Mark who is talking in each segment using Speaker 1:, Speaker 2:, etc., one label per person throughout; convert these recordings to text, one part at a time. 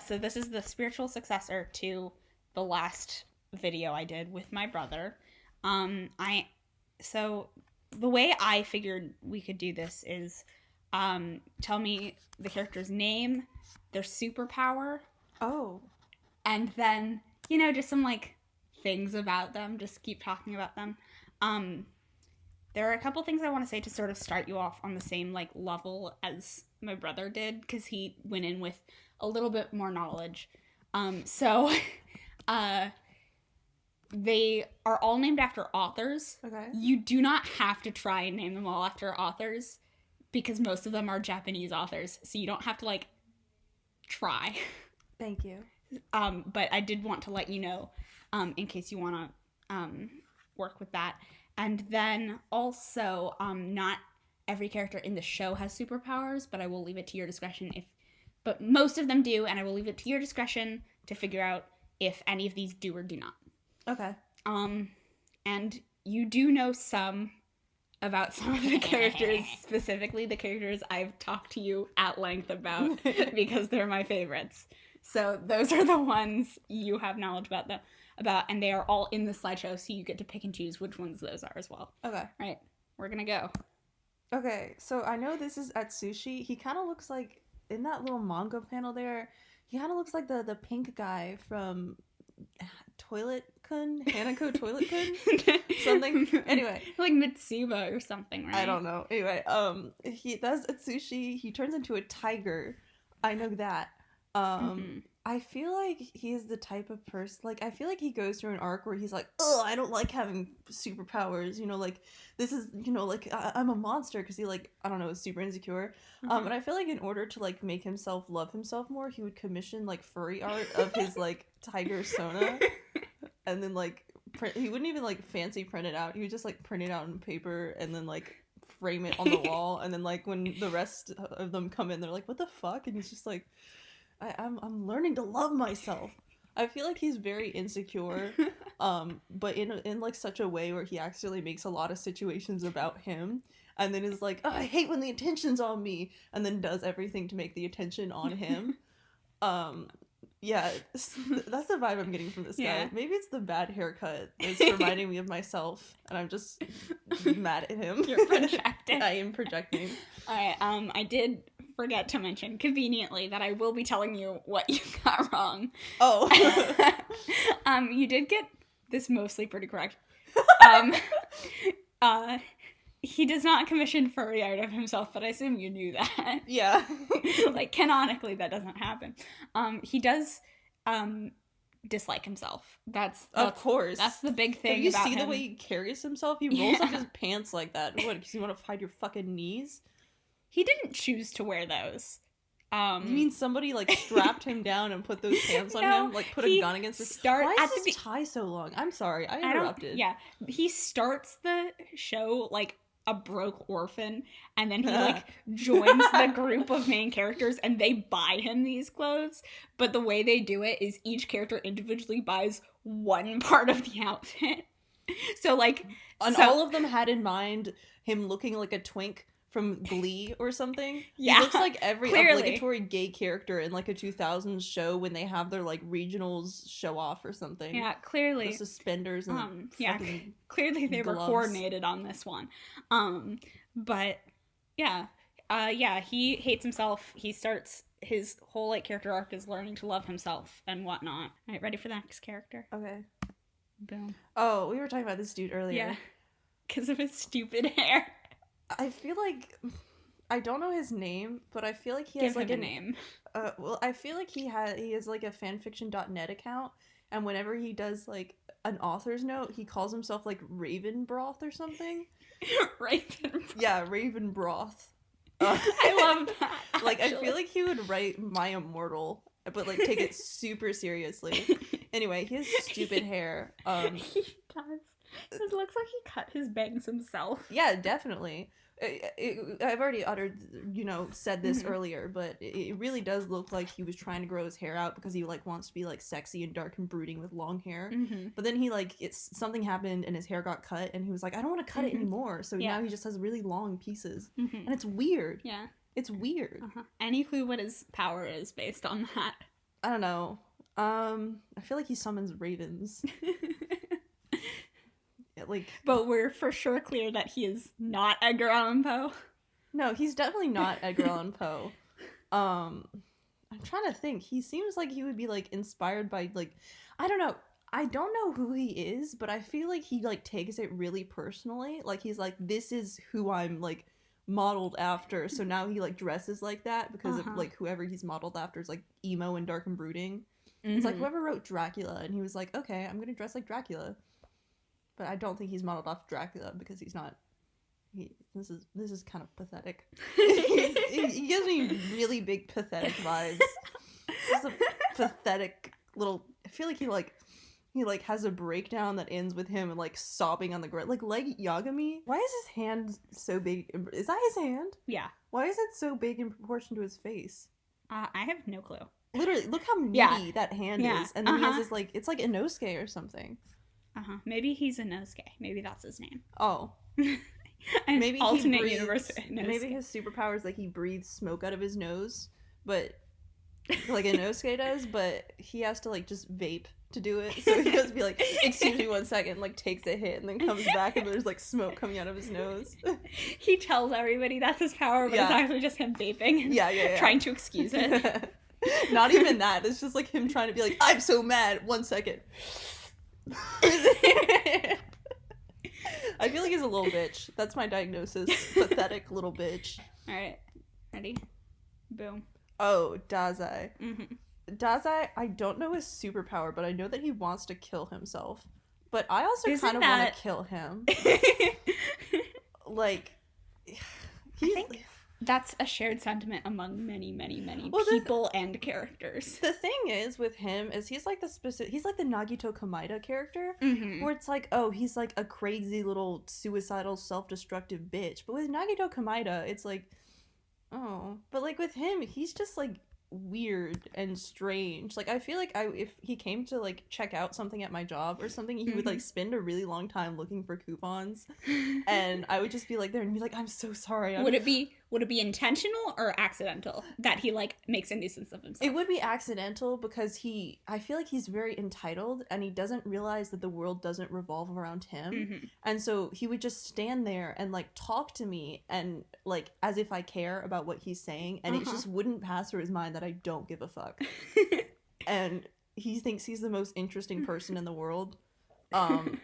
Speaker 1: So this is the spiritual successor to the last video I did with my brother. So the way I figured we could do this is tell me the character's name, their superpower.
Speaker 2: Oh.
Speaker 1: And then, just some, things about them. Just keep talking about them. There are a couple things I want to say to sort of start you off on the same, level as my brother did, because he went in with a little bit more knowledge. They are all named after authors.
Speaker 2: Okay.
Speaker 1: You do not have to try and name them all after authors, because most of them are Japanese authors, so you don't have to, try.
Speaker 2: Thank you.
Speaker 1: But I did want to let you know, in case you want to work with that. And then also, not every character in the show has superpowers, but I will leave it to your discretion but most of them do, and I will leave it to your discretion to figure out if any of these do or do not.
Speaker 2: Okay.
Speaker 1: And you do know some about some of the characters, specifically the characters I've talked to you at length about, because they're my favorites. So those are the ones you have knowledge about, and they are all in the slideshow, so you get to pick and choose which ones those are as well.
Speaker 2: Okay.
Speaker 1: Right, we're gonna go.
Speaker 2: Okay, so I know this is Atsushi. He kind of looks like, in that little manga panel there, he kind of looks like the pink guy from Toilet-kun? Hanako Toilet-kun? Something. Anyway.
Speaker 1: Like Mitsuba or something, right?
Speaker 2: I don't know. Anyway, that's Atsushi. He turns into a tiger. I know that. I feel like he's the type of person, I feel like he goes through an arc where he's like, oh, I don't like having superpowers, this is, I'm a monster, because he, I don't know, is super insecure. And I feel like in order to, make himself love himself more, he would commission, furry art of his, tiger Sona, and then, he wouldn't even, fancy print it out. He would just, print it out on paper, and then, frame it on the wall, and then, when the rest of them come in, they're like, what the fuck? And he's just like, I'm learning to love myself. I feel like he's very insecure, but in such a way where he actually makes a lot of situations about him, and then is like, oh, I hate when the attention's on me, and then does everything to make the attention on him. Yeah, that's the vibe I'm getting from this guy.
Speaker 1: Yeah.
Speaker 2: Maybe it's the bad haircut that's reminding me of myself, and I'm just mad at him.
Speaker 1: You're projecting.
Speaker 2: I am projecting.
Speaker 1: Alright, I did forget to mention, conveniently, that I will be telling you what you got wrong.
Speaker 2: Oh.
Speaker 1: You did get this mostly pretty correct. He does not commission furry art of himself, but I assume you knew that.
Speaker 2: Yeah.
Speaker 1: Canonically, that doesn't happen. He does dislike himself. That's
Speaker 2: of course.
Speaker 1: That's the big thing.
Speaker 2: Have you
Speaker 1: about
Speaker 2: seen
Speaker 1: him.
Speaker 2: the way he carries himself? He rolls up his pants like that. What, because you want to hide your fucking knees?
Speaker 1: He didn't choose to wear those.
Speaker 2: You mean somebody strapped him down and put those pants on him? Put a gun against his... Why is his tie so long? I'm sorry, I interrupted.
Speaker 1: Yeah, he starts the show a broke orphan, and then he joins the group of main characters, and they buy him these clothes. But the way they do it is each character individually buys one part of the outfit. So
Speaker 2: all of them had in mind him looking like a twink from Glee or something.
Speaker 1: Yeah,
Speaker 2: he looks like every
Speaker 1: clearly.
Speaker 2: obligatory gay character in a 2000s show when they have their regionals show off or something.
Speaker 1: Yeah, clearly.
Speaker 2: The suspenders and
Speaker 1: clearly they
Speaker 2: gloves.
Speaker 1: were coordinated on this one. But yeah, he hates himself. He starts his whole character arc is learning to love himself and whatnot. All right, ready for the next character?
Speaker 2: Okay.
Speaker 1: Boom.
Speaker 2: Oh, we were talking about this dude earlier.
Speaker 1: Yeah, because of his stupid hair.
Speaker 2: I feel like I don't know his name, but I feel like he has
Speaker 1: a name.
Speaker 2: Well, I feel like he has a fanfiction.net account, and whenever he does an author's note, he calls himself Raven Broth or something.
Speaker 1: Raven Broth.
Speaker 2: Yeah, Raven Broth.
Speaker 1: I love that.
Speaker 2: I feel like he would write My Immortal, but take it super seriously. Anyway, he has stupid hair.
Speaker 1: He does. It looks like he cut his bangs himself.
Speaker 2: Yeah, definitely. I've already said this earlier, but it really does look like he was trying to grow his hair out because he wants to be sexy and dark and brooding with long hair. But then he something happened and his hair got cut, and he was like, I don't want to cut it anymore. So now he just has really long pieces, and it's weird.
Speaker 1: Yeah.
Speaker 2: It's weird.
Speaker 1: Any clue what his power is based on that?
Speaker 2: I don't know. I feel like he summons ravens. Yeah, like,
Speaker 1: but we're for sure clear that he is not Edgar Allan Poe.
Speaker 2: No, he's definitely not Edgar Allan Poe. I'm trying to think. He seems like he would be like inspired by like, I don't know. I don't know who he is, but I feel like he like takes it really personally. Like he's like, this is who I'm like modeled after. So now he like dresses like that because of like whoever he's modeled after is like emo and dark and brooding. It's like whoever wrote Dracula, and he was like, okay, I'm gonna dress like Dracula. But I don't think he's modeled off Dracula because he's not. This is kind of pathetic. He gives me really big pathetic vibes. He's a pathetic little. I feel like he has a breakdown that ends with him like sobbing on the ground, like Yagami. Why is his hand so big? Is that his hand?
Speaker 1: Yeah.
Speaker 2: Why is it so big in proportion to his face?
Speaker 1: I have no clue.
Speaker 2: Literally, look how meaty that hand is, and then he has this like it's like Inosuke or something.
Speaker 1: Maybe he's Inosuke. Maybe that's his name.
Speaker 2: Oh.
Speaker 1: Maybe alternate universe.
Speaker 2: Maybe his superpower is like he breathes smoke out of his nose, but like Inosuke does, but he has to like just vape to do it. So he has to be like, excuse me 1 second, like takes a hit and then comes back and there's like smoke coming out of his nose.
Speaker 1: He tells everybody that's his power, but it's actually just him vaping and trying to excuse it.
Speaker 2: Not even that. It's just like him trying to be like, I'm so mad. 1 second. I feel like he's a little bitch. That's my diagnosis. Pathetic little bitch.
Speaker 1: Alright. Ready? Boom.
Speaker 2: Oh, Dazai. Dazai, I don't know his superpower, but I know that he wants to kill himself. But I also kind of want to kill him. Like,
Speaker 1: I think that's a shared sentiment among many, many, many people and characters.
Speaker 2: The thing is with him is he's like the Nagito Komaeda character, where it's like, oh, he's like a crazy little suicidal, self-destructive bitch. But with Nagito Komaeda, it's like, oh, but like with him, he's just like weird and strange. Like I feel like if he came to like check out something at my job or something, he would like spend a really long time looking for coupons, and I would just be like there and be like, I'm so sorry. Would it be intentional or accidental that he like makes a nuisance of himself? It would be accidental because I feel like he's very entitled and he doesn't realize that the world doesn't revolve around him, and so he would just stand there and like talk to me and like as if I care about what he's saying, and it just wouldn't pass through his mind that I don't give a fuck. And he thinks he's the most interesting person in the world, and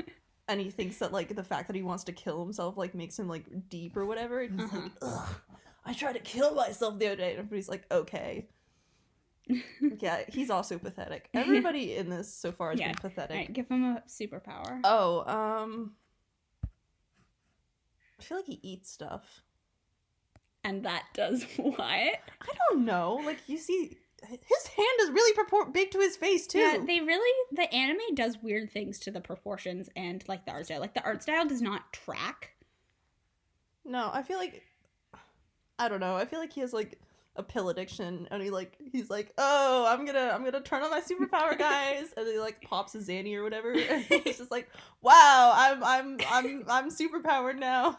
Speaker 2: he thinks that like the fact that he wants to kill himself like makes him like deep or whatever, and he's like, ugh, I tried to kill myself the other day, and everybody's like, okay. Yeah, he's also pathetic. Everybody in this so far has been pathetic.
Speaker 1: Right, give him a superpower.
Speaker 2: Oh, I feel like he eats stuff.
Speaker 1: And that does what?
Speaker 2: I don't know. Like, you see, his hand is really big to his face, too.
Speaker 1: Yeah, the anime does weird things to the proportions and, like, the art style. Like, the art style does not track.
Speaker 2: No, I feel like, I don't know. I feel like he has, like, a pill addiction, and he's like, oh, I'm gonna turn on my superpower, guys, and he like pops a Zanny or whatever, and he's just like, wow, I'm superpowered now.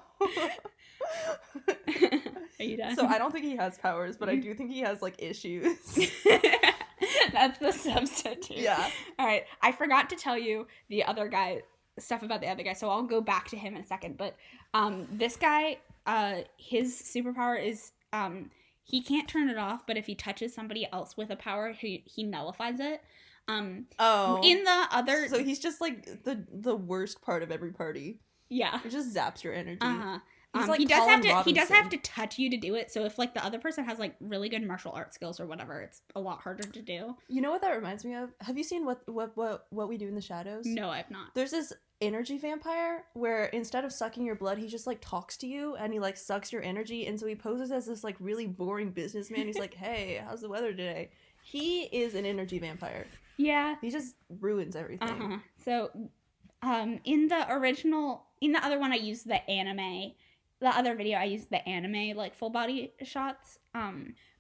Speaker 1: Are you done?
Speaker 2: So I don't think he has powers, but I do think he has like issues.
Speaker 1: That's the substitute.
Speaker 2: Yeah.
Speaker 1: All right, I forgot to tell you stuff about the other guy, so I'll go back to him in a second. But this guy, his superpower is he can't turn it off, but if he touches somebody else with a power, he nullifies it. In the other,
Speaker 2: so he's just like the worst part of every party.
Speaker 1: Yeah,
Speaker 2: it just zaps your energy.
Speaker 1: Like he does have to touch you to do it. So if like the other person has like really good martial art skills or whatever, it's a lot harder to do.
Speaker 2: You know what that reminds me of? Have you seen what we do in the shadows?
Speaker 1: No, I've not.
Speaker 2: There's this energy vampire where instead of sucking your blood, he just like talks to you and he like sucks your energy, and so he poses as this like really boring businessman. He's like, hey, how's the weather today? He is an energy vampire. Yeah, he just ruins everything.
Speaker 1: So in the other one I used the other video I used the anime like full body shots,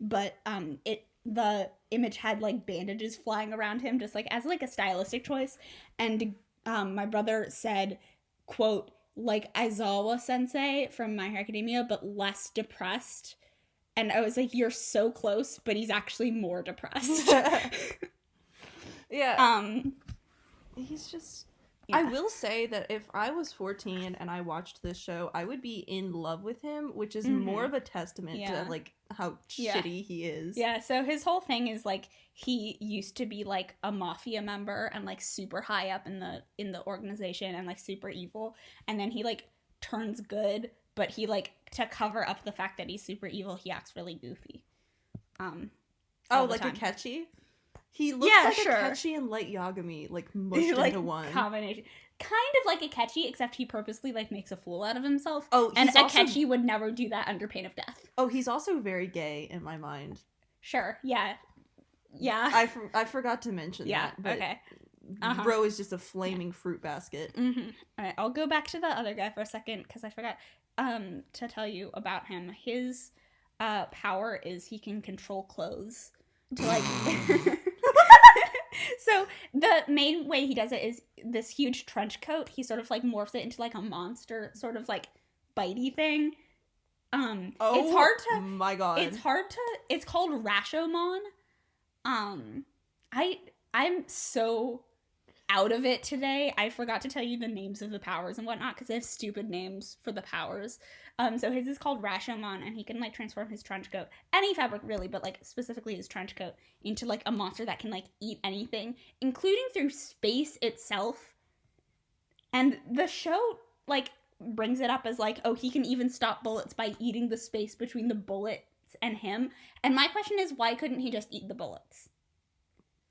Speaker 1: but the image had like bandages flying around him just like as like a stylistic choice, and my brother said, quote, like Aizawa sensei from My Hero Academia, but less depressed. And I was like, you're so close, but he's actually more depressed.
Speaker 2: Yeah. He's just...
Speaker 1: Yeah.
Speaker 2: I will say that if I was 14 and I watched this show, I would be in love with him, which is more of a testament to, like, how shitty he is.
Speaker 1: Yeah, so his whole thing is, like, he used to be, like, a mafia member and, like, super high up in the organization and, like, super evil. And then he, like, turns good, but he, like, to cover up the fact that he's super evil, he acts really goofy.
Speaker 2: Oh, like Akechi? He looks like Akechi and Light Yagami, like, mushed
Speaker 1: like,
Speaker 2: into one.
Speaker 1: Combination. Kind of like Akechi, except he purposely, like, makes a fool out of himself.
Speaker 2: Oh,
Speaker 1: and Akechi would never do that under pain of death.
Speaker 2: Oh, he's also very gay in my mind.
Speaker 1: Sure, yeah. Yeah.
Speaker 2: I forgot to mention that. But
Speaker 1: okay.
Speaker 2: Bro is just a flaming fruit basket.
Speaker 1: Mm-hmm. All right, I'll go back to the other guy for a second, because I forgot to tell you about him. His power is he can control clothes. To, like... So the main way he does it is this huge trench coat. He sort of like morphs it into like a monster sort of like bitey thing. It's hard to...
Speaker 2: my god.
Speaker 1: It's called Rashomon. I'm so out of it today. I forgot to tell you the names of the powers and whatnot because they have stupid names for the powers. So his is called Rashomon, and he can like transform his trench coat, any fabric really, but like specifically his trench coat, into like a monster that can like eat anything, including through space itself. And the show like brings it up as like, oh, he can even stop bullets by eating the space between the bullets and him. And my question is, why couldn't he just eat the bullets?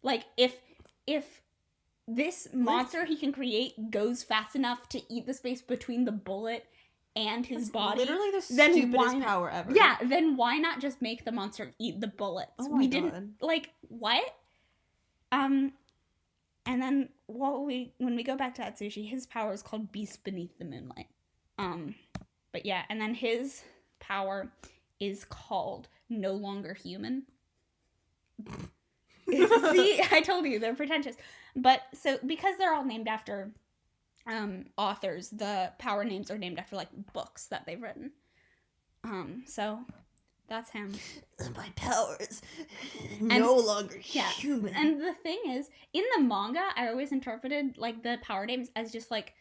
Speaker 1: Like, if this monster he can create goes fast enough to eat the space between the bullet and his body,
Speaker 2: literally the stupidest power ever.
Speaker 1: Yeah, then why not just make the monster eat the bullets?
Speaker 2: Oh my God.
Speaker 1: Didn't like what? And then when we go back to Atsushi, his power is called Beast Beneath the Moonlight. But yeah, and then his power is called No Longer Human. See, I told you, they're pretentious. But, so, because they're all named after authors, the power names are named after, like, books that they've written. So, that's him.
Speaker 2: My power is no longer human.
Speaker 1: And the thing is, in the manga, I always interpreted, like, the power names as just, like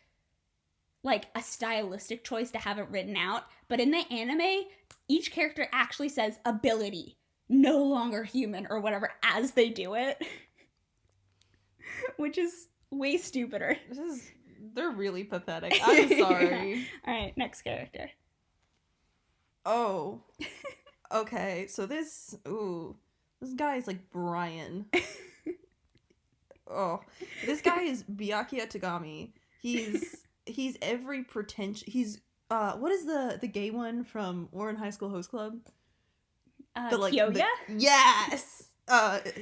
Speaker 1: a stylistic choice to have it written out. But in the anime, each character actually says ability, no longer human, or whatever, as they do it. Which is way stupider.
Speaker 2: They're really pathetic. I'm sorry.
Speaker 1: Yeah. Alright, next character.
Speaker 2: Oh. Okay, so this guy is like Brian. Oh. This guy is Byakuya Tagami. He's every pretentious... He's, what is the gay one from Warren High School Host Club?
Speaker 1: Kyoka?
Speaker 2: Yes!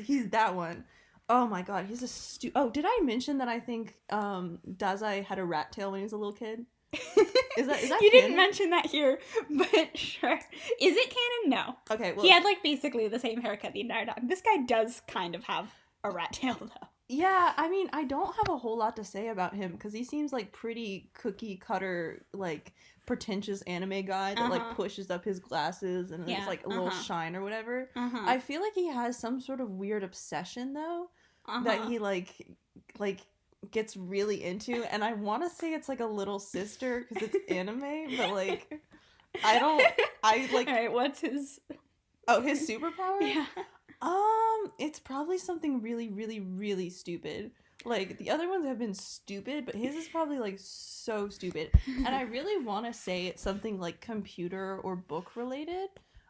Speaker 2: He's that one. Oh my god, he's a Oh, did I mention that I think Dazai had a rat tail when he was a little kid? Is that
Speaker 1: You
Speaker 2: canon?
Speaker 1: didn't mention that here, but sure. Is it canon? No.
Speaker 2: Okay, well...
Speaker 1: He had, like, basically the same haircut the entire time. This guy does kind of have a rat tail, though.
Speaker 2: Yeah, I mean, I don't have a whole lot to say about him, because he seems like pretty cookie-cutter, like, pretentious anime guy that, like, pushes up his glasses and has, like, a little shine or whatever. I feel like he has some sort of weird obsession, though, that he, like, gets really into, and I want to say it's, like, a little sister, because it's anime, but, like,
Speaker 1: Alright, what's his...
Speaker 2: Oh, his superpower?
Speaker 1: Yeah.
Speaker 2: It's probably something really, really, really stupid. Like, the other ones have been stupid, but his is probably, like, so stupid. And I really want to say it's something, like, computer or book related.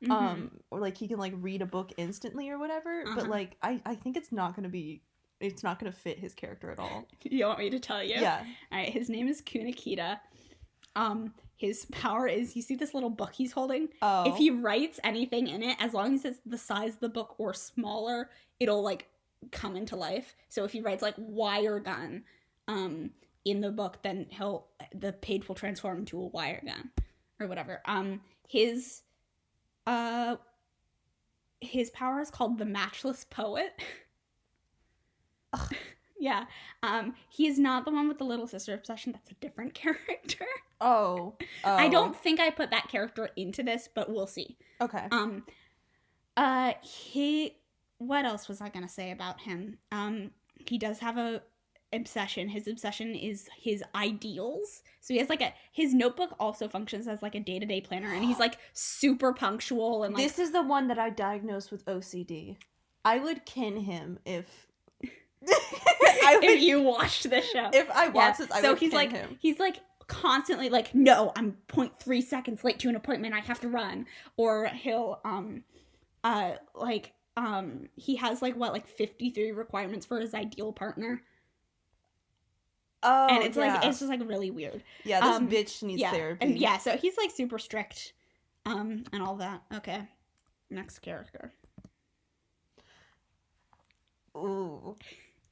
Speaker 2: Or, like, he can, like, read a book instantly or whatever. But, like, I think it's not going to fit his character at all.
Speaker 1: You want me to tell you?
Speaker 2: Yeah.
Speaker 1: Alright, his name is Kunikida. His power is, you see this little book he's holding?
Speaker 2: Oh.
Speaker 1: If he writes anything in it, as long as it's the size of the book or smaller, it'll, like, come into life. So if he writes, like, wire gun in the book, then the page will transform into a wire gun or whatever. His power is called the Matchless Poet. Yeah. He's not the one with the little sister obsession. That's a different character.
Speaker 2: Oh.
Speaker 1: I don't think I put that character into this, but we'll see.
Speaker 2: Okay.
Speaker 1: What else was I gonna say about him? He does have a obsession. His obsession is his ideals. So he has like his notebook also functions as like a day-to-day planner, and he's like super punctual and like.
Speaker 2: This is the one that I diagnosed with OCD. I would kin him if
Speaker 1: if you watched this show.
Speaker 2: If I watched this, I would kin him.
Speaker 1: He's like constantly like, no, I'm 0.3 seconds late to an appointment, I have to run. Or he'll he has like 53 requirements for his ideal partner.
Speaker 2: Oh,
Speaker 1: and it's like it's just like really weird.
Speaker 2: Yeah, this bitch needs therapy.
Speaker 1: And so he's like super strict, and all that. Okay, next character.
Speaker 2: Ooh.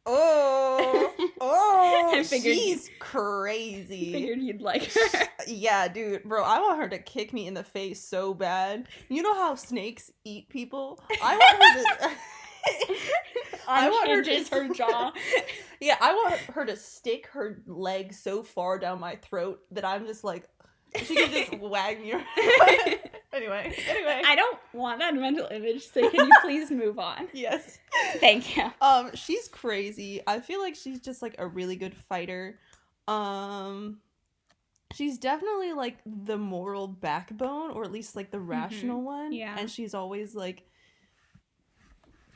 Speaker 2: Oh,
Speaker 1: I figured
Speaker 2: she's crazy.
Speaker 1: Figured you'd like her.
Speaker 2: Yeah, dude, bro, I want her to kick me in the face so bad. You know how snakes eat people? I want her to. I want her to
Speaker 1: her jaw.
Speaker 2: Yeah, I want her to stick her leg so far down my throat that I'm just like, she can just wag me. Anyway.
Speaker 1: I don't want that mental image, so can you please move on?
Speaker 2: Yes.
Speaker 1: Thank you.
Speaker 2: She's crazy. I feel like she's just like a really good fighter. She's definitely like the moral backbone, or at least like the rational one.
Speaker 1: Yeah.
Speaker 2: And she's always like,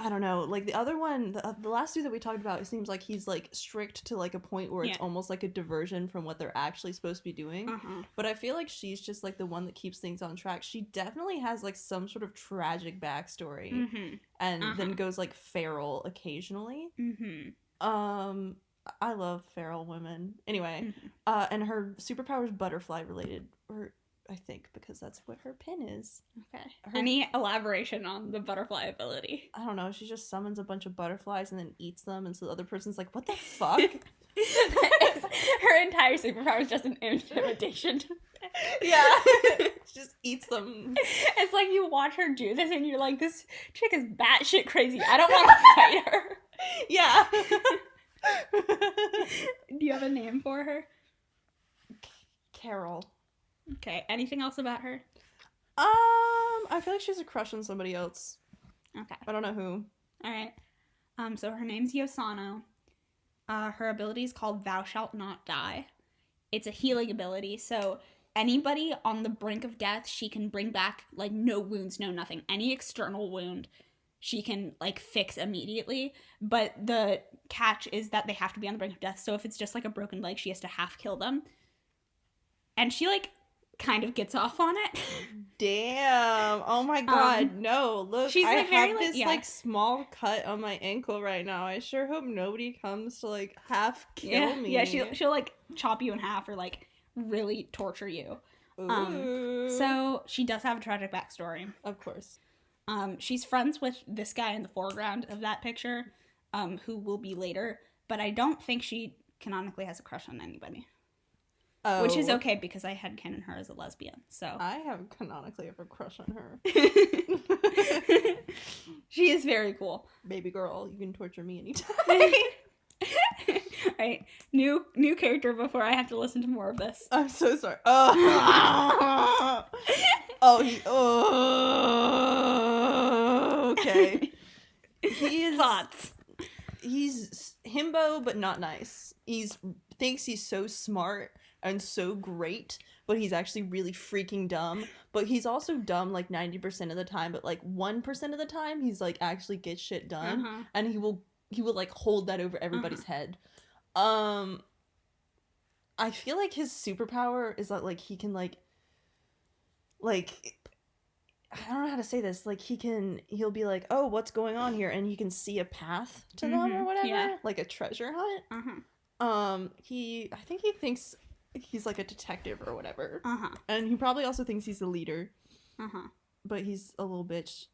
Speaker 2: I don't know, like the other one, the last dude that we talked about, it seems like he's like strict to like a point where it's almost like a diversion from what they're actually supposed to be doing. But I feel like she's just like the one that keeps things on track. She definitely has like some sort of tragic backstory, and then goes like feral occasionally. I love feral women. Anyway, and her superpower is butterfly related, or I think because that's what her pin is.
Speaker 1: Okay. Any elaboration on the butterfly ability?
Speaker 2: I don't know. She just summons a bunch of butterflies and then eats them, and so the other person's like, "What the fuck?"
Speaker 1: Her entire superpower is just an intimidation.
Speaker 2: Yeah. She just eats them.
Speaker 1: It's like you watch her do this and you're like, this chick is batshit crazy. I don't want to fight her.
Speaker 2: Yeah.
Speaker 1: Do you have a name for her?
Speaker 2: Carol.
Speaker 1: Okay. Anything else about her?
Speaker 2: I feel like she has a crush on somebody else.
Speaker 1: Okay.
Speaker 2: I don't know who.
Speaker 1: All right. So her name's Yosano. Her ability is called Thou Shalt Not Die. It's a healing ability, so anybody on the brink of death, she can bring back, like, no wounds, no nothing. Any external wound, she can, like, fix immediately. But the catch is that they have to be on the brink of death, so if it's just, like, a broken leg, she has to half kill them. And she, like, kind of gets off on it.
Speaker 2: Damn. Oh my god. No. Look,
Speaker 1: she's
Speaker 2: I
Speaker 1: like
Speaker 2: have this like small cut on my ankle right now. I sure hope nobody comes to like half kill me.
Speaker 1: Yeah, she'll like chop you in half or like really torture you. So she does have a tragic backstory.
Speaker 2: Of course.
Speaker 1: She's friends with this guy in the foreground of that picture, who will be later, but I don't think she canonically has a crush on anybody. Oh. Which is okay because I headcanon her as a lesbian, so.
Speaker 2: I have canonically have a crush on her.
Speaker 1: She is very cool.
Speaker 2: Baby girl, you can torture me anytime.
Speaker 1: Right. New character before I have to listen to more of this.
Speaker 2: I'm so sorry. Okay.
Speaker 1: Thoughts.
Speaker 2: He's himbo, but not nice. Thinks he's so smart and so great, but he's actually really freaking dumb. But he's also dumb like 90% of the time, but like 1% of the time he's like actually gets shit done, and he will like hold that over everybody's head. I feel like his superpower is that like he can like I don't know how to say this, like he'll be like, oh, what's going on here, and he can see a path to them or whatever, like a treasure hunt. I think he thinks he's like a detective or whatever, and he probably also thinks he's the leader, but he's a little bitch.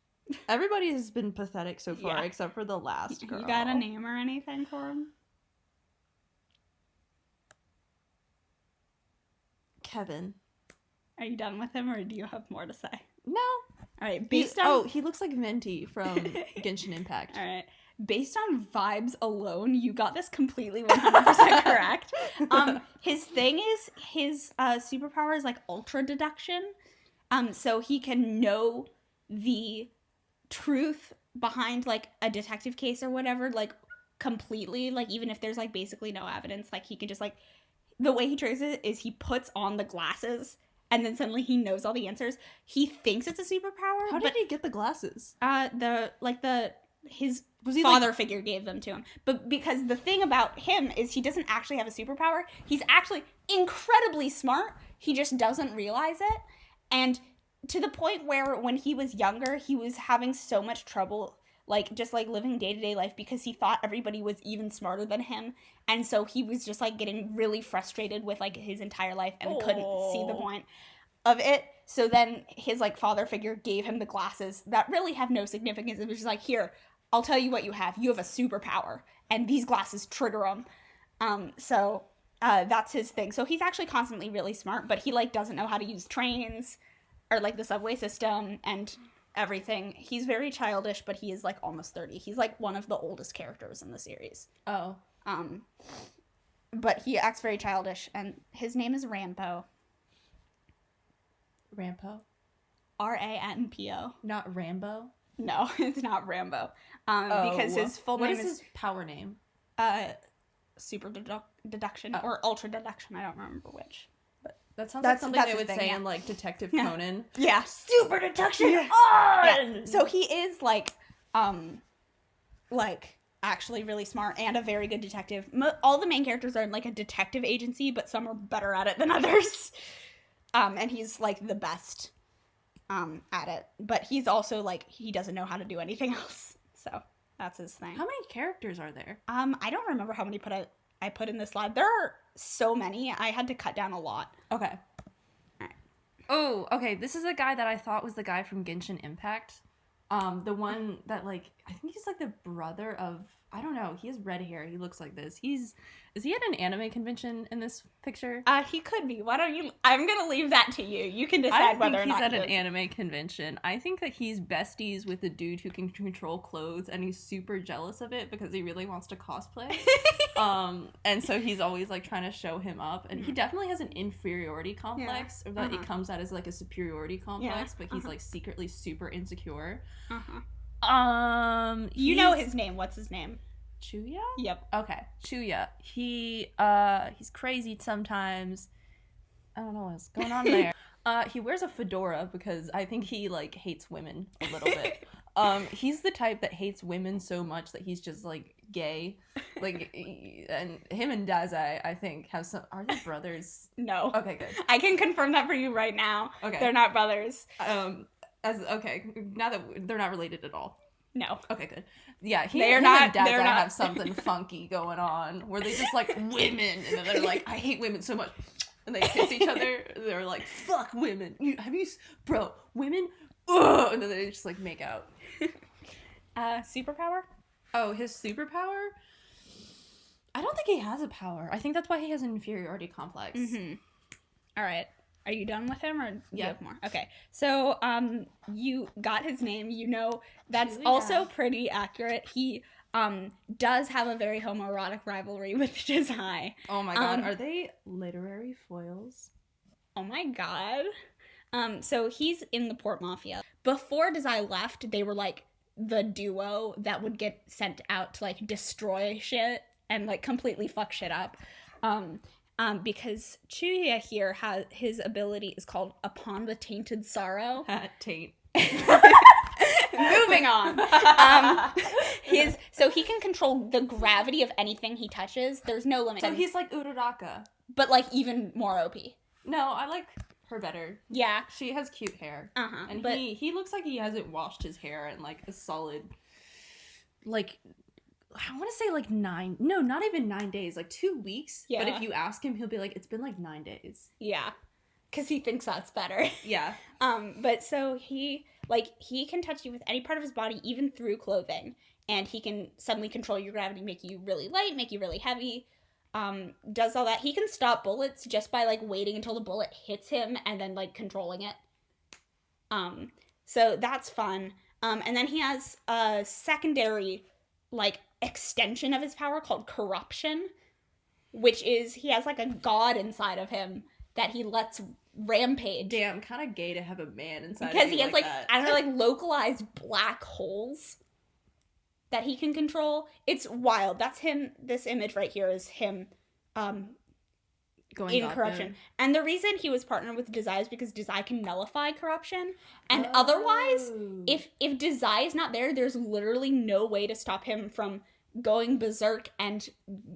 Speaker 2: Everybody has been pathetic so far, except for the last girl.
Speaker 1: You got a name or anything for him?
Speaker 2: Kevin.
Speaker 1: Are you done with him, or do you have more to say?
Speaker 2: No.
Speaker 1: All right.
Speaker 2: He looks like Venti from Genshin Impact.
Speaker 1: All right. Based on vibes alone, you got this completely 100% correct. His thing is his superpower is like ultra deduction. So he can know the truth behind, like, a detective case or whatever, like, completely, like, even if there's, like, basically no evidence, like, he can just, like, the way he triggers it is he puts on the glasses and then suddenly he knows all the answers. He thinks it's a superpower.
Speaker 2: How did he get the glasses?
Speaker 1: His
Speaker 2: Was he
Speaker 1: father figure gave them to him. But because the thing about him is he doesn't actually have a superpower. He's actually incredibly smart. He just doesn't realize it. And to the point where when he was younger, he was having so much trouble, like, just, like, living day-to-day life because he thought everybody was even smarter than him. And so he was just, like, getting really frustrated with, like, his entire life and couldn't see the point of it. So then his, like, father figure gave him the glasses that really have no significance. It was just like, here, I'll tell you what you have. You have a superpower. And these glasses trigger them. So that's his thing. So he's actually constantly really smart, but he, like, doesn't know how to use trains or, like, the subway system and everything. He's very childish, but he is, like, almost 30. He's, like, one of the oldest characters in the series.
Speaker 2: Oh.
Speaker 1: But he acts very childish, and his name is Ranpo.
Speaker 2: Ranpo?
Speaker 1: Ranpo.
Speaker 2: Not Rambo?
Speaker 1: No, it's not Rambo. Because his full name
Speaker 2: is... What is his power name?
Speaker 1: Super deduction or ultra deduction. I don't remember which. But
Speaker 2: that sounds like something they would say in, like, Detective Conan.
Speaker 1: Yeah.
Speaker 2: Super deduction on!
Speaker 1: Yeah. So he is, like, actually really smart and a very good detective. All the main characters are in, like, a detective agency, but some are better at it than others. And he's, like, the best at it. But he's also, like, he doesn't know how to do anything else. So that's his thing.
Speaker 2: How many characters are there?
Speaker 1: I don't remember how many I put in this slide. There are so many. I had to cut down a lot.
Speaker 2: Okay. All right. Oh, okay. This is a guy that I thought was the guy from Genshin Impact. The one that, like, I think he's, like, the brother of, I don't know. He has red hair. He looks like this. Is he at an anime convention in this picture?
Speaker 1: He could be. Why don't you, I'm gonna leave that to you. You can decide whether or not
Speaker 2: he's at an anime convention. I think that he's besties with a dude who can control clothes, and he's super jealous of it because he really wants to cosplay. And so he's always, like, trying to show him up, and he definitely has an inferiority complex, or that it comes out as, like, a superiority complex, but he's like secretly super insecure.
Speaker 1: You know his name. What's his name?
Speaker 2: Chuuya?
Speaker 1: Yep.
Speaker 2: Okay. Chuuya. He's crazy sometimes. I don't know what's going on there. He wears a fedora because I think he, like, hates women a little bit. He's the type that hates women so much that he's just, like, gay. Like, and him and Dazai, I think, have some... Are they brothers?
Speaker 1: No.
Speaker 2: Okay, good.
Speaker 1: I can confirm that for you right now.
Speaker 2: Okay.
Speaker 1: They're not brothers.
Speaker 2: Okay, now that they're not related at all.
Speaker 1: No.
Speaker 2: Okay, good. Yeah, him and Dazai have something funky going on where they just like women, and then they're like, I hate women so much, and they kiss each other. They're like, fuck women. Bro, women? Ugh! And then they just like make out.
Speaker 1: Superpower?
Speaker 2: Oh, his superpower? I don't think he has a power. I think that's why he has an inferiority complex.
Speaker 1: All right. Are you done with him, or do you have more? Okay. So, you got his name. You know, that's also pretty accurate. He, does have a very homoerotic rivalry with Dazai.
Speaker 2: Oh my god. Are they literary foils?
Speaker 1: Oh my god. So he's in the Port Mafia. Before Dazai left, they were, like, the duo that would get sent out to, like, destroy shit and, like, completely fuck shit up. Because Chuuya here has his ability is called Upon the Tainted Sorrow.
Speaker 2: Taint.
Speaker 1: Moving on. So he can control the gravity of anything he touches. There's no limit.
Speaker 2: So he's like Uraraka.
Speaker 1: But, like, even more OP.
Speaker 2: No, I like her better.
Speaker 1: Yeah.
Speaker 2: She has cute hair. And
Speaker 1: but
Speaker 2: he looks like he hasn't washed his hair in, like, a solid, like... I want to say, like, not even 9 days, like 2 weeks. Yeah. But if you ask him, he'll be like, it's been like 9 days.
Speaker 1: Yeah. Because he thinks that's better.
Speaker 2: Yeah.
Speaker 1: But so he can touch you with any part of his body, even through clothing. And he can suddenly control your gravity, make you really light, make you really heavy. Does all that. He can stop bullets just by, like, waiting until the bullet hits him and then, like, controlling it. So that's fun. And then he has a secondary, like, extension of his power called corruption, which is he has, like, a god inside of him that he lets rampage.
Speaker 2: Damn, kind of gay to have a man inside
Speaker 1: because
Speaker 2: of you
Speaker 1: he has
Speaker 2: like
Speaker 1: like
Speaker 2: that.
Speaker 1: I don't know, like localized black holes that he can control. It's wild. That's him. This image right here is him
Speaker 2: Going
Speaker 1: in
Speaker 2: God
Speaker 1: corruption.
Speaker 2: mode.
Speaker 1: And the reason he was partnered with Dazai is because Dazai can nullify corruption. And otherwise, if Dazai is not there, there's literally no way to stop him from going berserk and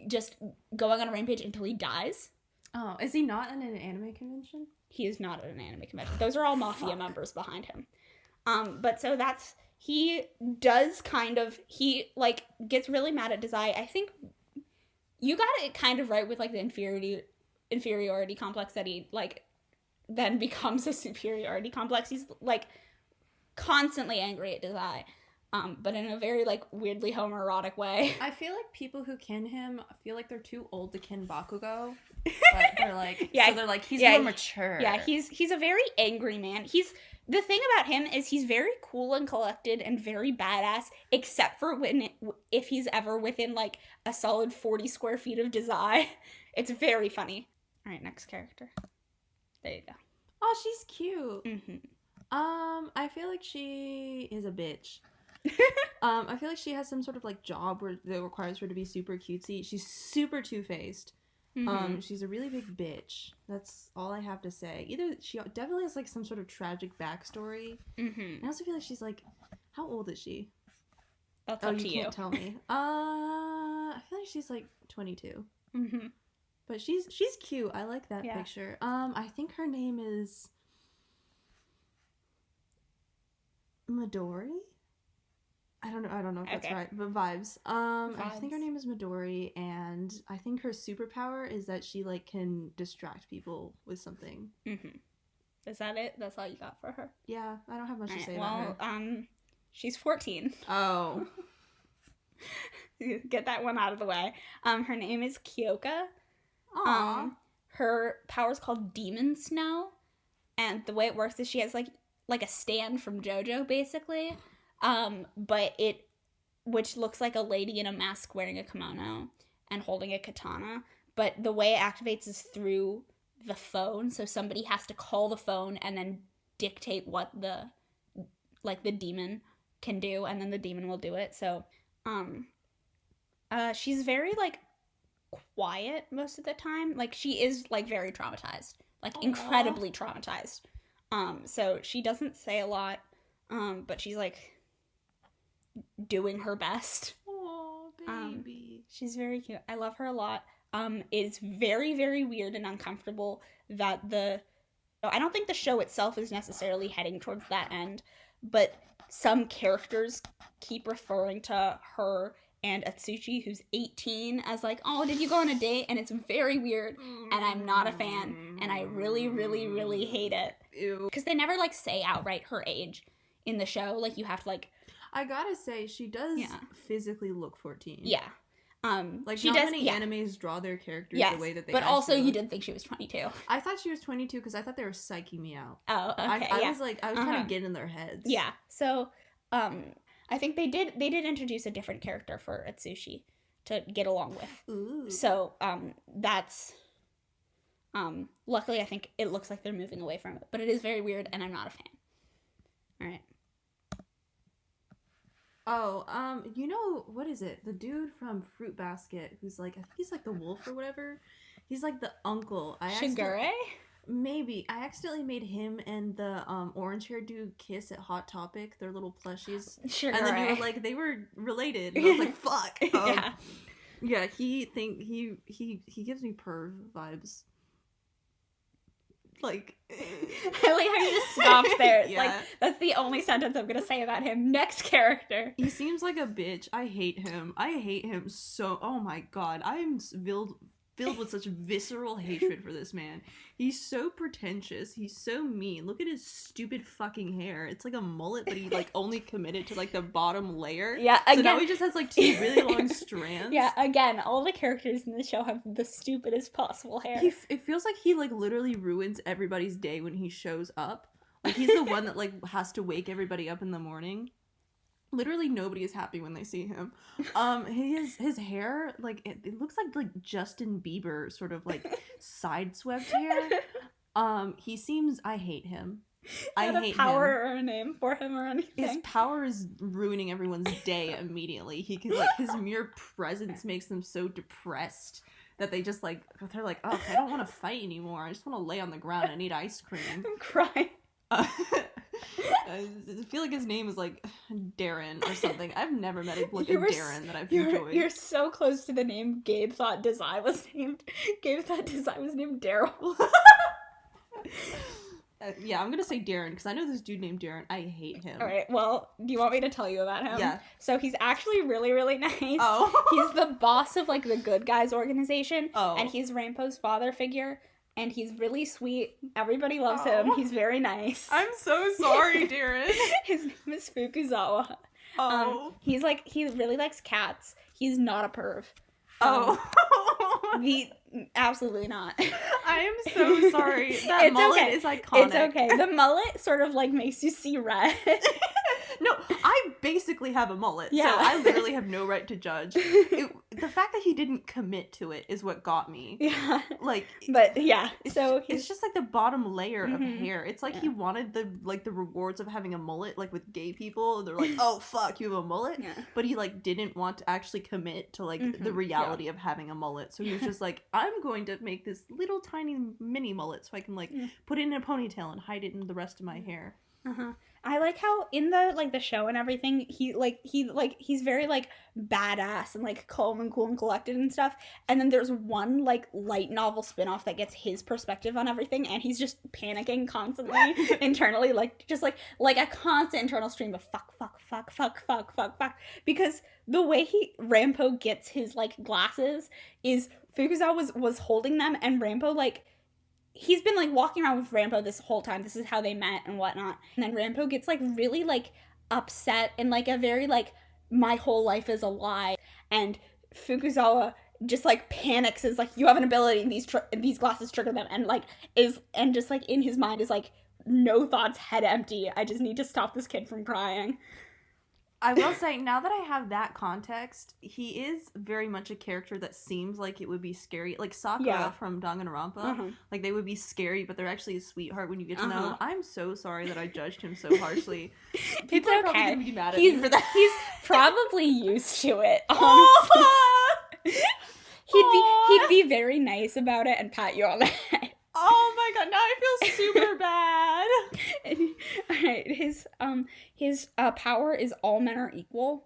Speaker 1: just going on a rampage until he dies.
Speaker 2: Oh, is he not in an anime convention?
Speaker 1: He is not at an anime convention. Those are all mafia members behind him. But so that's, he does kind of, he like gets really mad at Dazai. I think you got it kind of right with like the inferiority complex that he like then becomes a superiority complex. He's like constantly angry at Dazai. But in a very like weirdly homoerotic way.
Speaker 2: I feel like people who kin him feel like they're too old to kin Bakugo. But they're like,
Speaker 1: yeah,
Speaker 2: so they're like, he's more mature.
Speaker 1: Yeah, he's a very angry man. The thing about him is he's very cool and collected and very badass, except for if he's ever within like a solid 40 square feet of Dazai. It's very funny. All right, next character. There you go.
Speaker 2: Oh, she's cute.
Speaker 1: Mm-hmm.
Speaker 2: I feel like she is a bitch. I feel like she has some sort of like job that requires her to be super cutesy. She's super two-faced.
Speaker 1: Mm-hmm.
Speaker 2: She's a really big bitch. That's all I have to say. Either she definitely has like some sort of tragic backstory.
Speaker 1: Mm-hmm.
Speaker 2: I also feel like she's like, how old is she?
Speaker 1: That's up to you.
Speaker 2: You can't tell me. I feel like she's like 22.
Speaker 1: Mm-hmm.
Speaker 2: But she's cute. I like that picture. I think her name is Midori. I don't know if that's right, but vibes. I think her name is Midori, and I think her superpower is that she like can distract people with something.
Speaker 1: Mm-hmm. Is that it? That's all you got for her?
Speaker 2: Yeah, I don't have much to say about her.
Speaker 1: She's 14.
Speaker 2: Oh.
Speaker 1: Get that one out of the way. Her name is Kyoka.
Speaker 2: Aww.
Speaker 1: Her power is called Demon Snow, and the way it works is she has like a stand from JoJo, basically. But which looks like a lady in a mask wearing a kimono and holding a katana. But the way it activates is through the phone. So somebody has to call the phone and then dictate what the demon can do. And then the demon will do it. So, she's very like quiet most of the time. Like she is like very traumatized, like incredibly traumatized. So she doesn't say a lot. But she's like doing her best.
Speaker 2: Oh, baby.
Speaker 1: She's very cute. I love her a lot. It's very, very weird and uncomfortable that I don't think the show itself is necessarily heading towards that end, but some characters keep referring to her and Atsushi, who's 18, as like, oh, did you go on a date? And it's very weird, and I'm not a fan, and I really, really, really hate it.
Speaker 2: Ew.
Speaker 1: Because they never like say outright her age in the show. Like you have to like,
Speaker 2: I gotta say, she does physically look 14.
Speaker 1: Yeah.
Speaker 2: Like,
Speaker 1: she
Speaker 2: not
Speaker 1: does,
Speaker 2: many animes draw their characters the way that they
Speaker 1: but also
Speaker 2: look.
Speaker 1: you didn't think she was 22.
Speaker 2: I thought she was 22 because I thought they were psyching me out.
Speaker 1: Oh, okay.
Speaker 2: I was trying to get in their heads.
Speaker 1: Yeah. So, I think they did introduce a different character for Atsushi to get along with.
Speaker 2: Ooh.
Speaker 1: So, that's, luckily I think it looks like they're moving away from it, but it is very weird and I'm not a fan. All right.
Speaker 2: Oh, you know, what is it? The dude from Fruit Basket who's like, I think he's like the wolf or whatever. He's like the uncle.
Speaker 1: Shigure?
Speaker 2: Maybe. I accidentally made him and the orange hair dude kiss at Hot Topic, their little plushies.
Speaker 1: Shigure.
Speaker 2: And then you were like, they were related. And I was like, fuck.
Speaker 1: Yeah.
Speaker 2: Yeah, he gives me perv vibes. Like,
Speaker 1: I like how you just stopped there. It's
Speaker 2: yeah.
Speaker 1: like, that's the only sentence I'm gonna say about him. Next character.
Speaker 2: He seems like a bitch. I hate him. I hate him so. Oh my god. I'm filled with such visceral hatred for this man. He's so pretentious. He's so mean. Look at his stupid fucking hair. It's like a mullet, but he like only committed to like the bottom layer.
Speaker 1: Yeah,
Speaker 2: so
Speaker 1: again.
Speaker 2: now he just has like two really long strands.
Speaker 1: Yeah, again, all the characters in the show have the stupidest possible hair.
Speaker 2: It feels like he like literally ruins everybody's day when he shows up. Like he's the one that like has to wake everybody up in the morning. Literally nobody is happy when they see him. His hair, like it looks like Justin Bieber sort of like side swept hair. He seems, I hate him.
Speaker 1: I hate power him. Or a name for him or anything.
Speaker 2: His power is ruining everyone's day immediately. He can, like, his mere presence makes them so depressed that they just, like, they're like, oh, I don't want to fight anymore. I just want to lay on the ground and eat ice cream.
Speaker 1: I'm crying.
Speaker 2: I feel like his name is, like, Darren or something. I've never met a look of Darren that I've enjoyed.
Speaker 1: You're so close to the name Gabe thought Dazai was named. Gabe thought Dazai was named Daryl.
Speaker 2: Yeah, I'm gonna say Darren, because I know this dude named Darren. I hate him.
Speaker 1: Alright, well, do you want me to tell you about him?
Speaker 2: Yeah.
Speaker 1: So he's actually really, really nice.
Speaker 2: Oh.
Speaker 1: He's the boss of, like, the good guys organization.
Speaker 2: Oh.
Speaker 1: And he's Ranpo's father figure. And he's really sweet. Everybody loves him. He's very nice.
Speaker 2: I'm so sorry, Darren.
Speaker 1: His name is Fukuzawa.
Speaker 2: Oh.
Speaker 1: He really likes cats. He's not a perv. Absolutely not.
Speaker 2: I am so sorry. That mullet is iconic.
Speaker 1: It's okay. The mullet sort of, like, makes you see red.
Speaker 2: No, I basically have a mullet, so I literally have no right to judge. The fact that he didn't commit to it is what got me.
Speaker 1: Yeah.
Speaker 2: Like,
Speaker 1: but yeah, so
Speaker 2: it's just like the bottom layer of hair. It's like he wanted the rewards of having a mullet, like with gay people. They're like, oh fuck, you have a mullet, but he like didn't want to actually commit to like the reality of having a mullet. So he was just like, I'm going to make this little tiny mini mullet so I can like put it in a ponytail and hide it in the rest of my hair.
Speaker 1: I like how in the show and everything, he's very like badass and like calm and cool and collected and stuff. And then there's one like light novel spinoff that gets his perspective on everything, and he's just panicking constantly internally, like just like a constant internal stream of fuck, because the way Ranpo gets his like glasses is Fukuzawa was holding them, and Ranpo like. He's been, like, walking around with Ranpo this whole time. This is how they met and whatnot. And then Ranpo gets, like, really, like, upset and, like, a very, like, my whole life is a lie. And Fukuzawa just, like, panics, is like, you have an ability, and these glasses trigger them. And, like, just, like, in his mind is, like, no thoughts, head empty. I just need to stop this kid from crying.
Speaker 2: I will say, now that I have that context, he is very much a character that seems like it would be scary. Like Sakura from Danganronpa. Like, they would be scary, but they're actually a sweetheart when you get to know them. I'm so sorry that I judged him so harshly. People are probably going to be mad at me for that.
Speaker 1: He's probably used to it, honestly. He'd be very nice about it and pat you on the head.
Speaker 2: Oh my god, now I feel super bad.
Speaker 1: Alright, his power is all men are equal.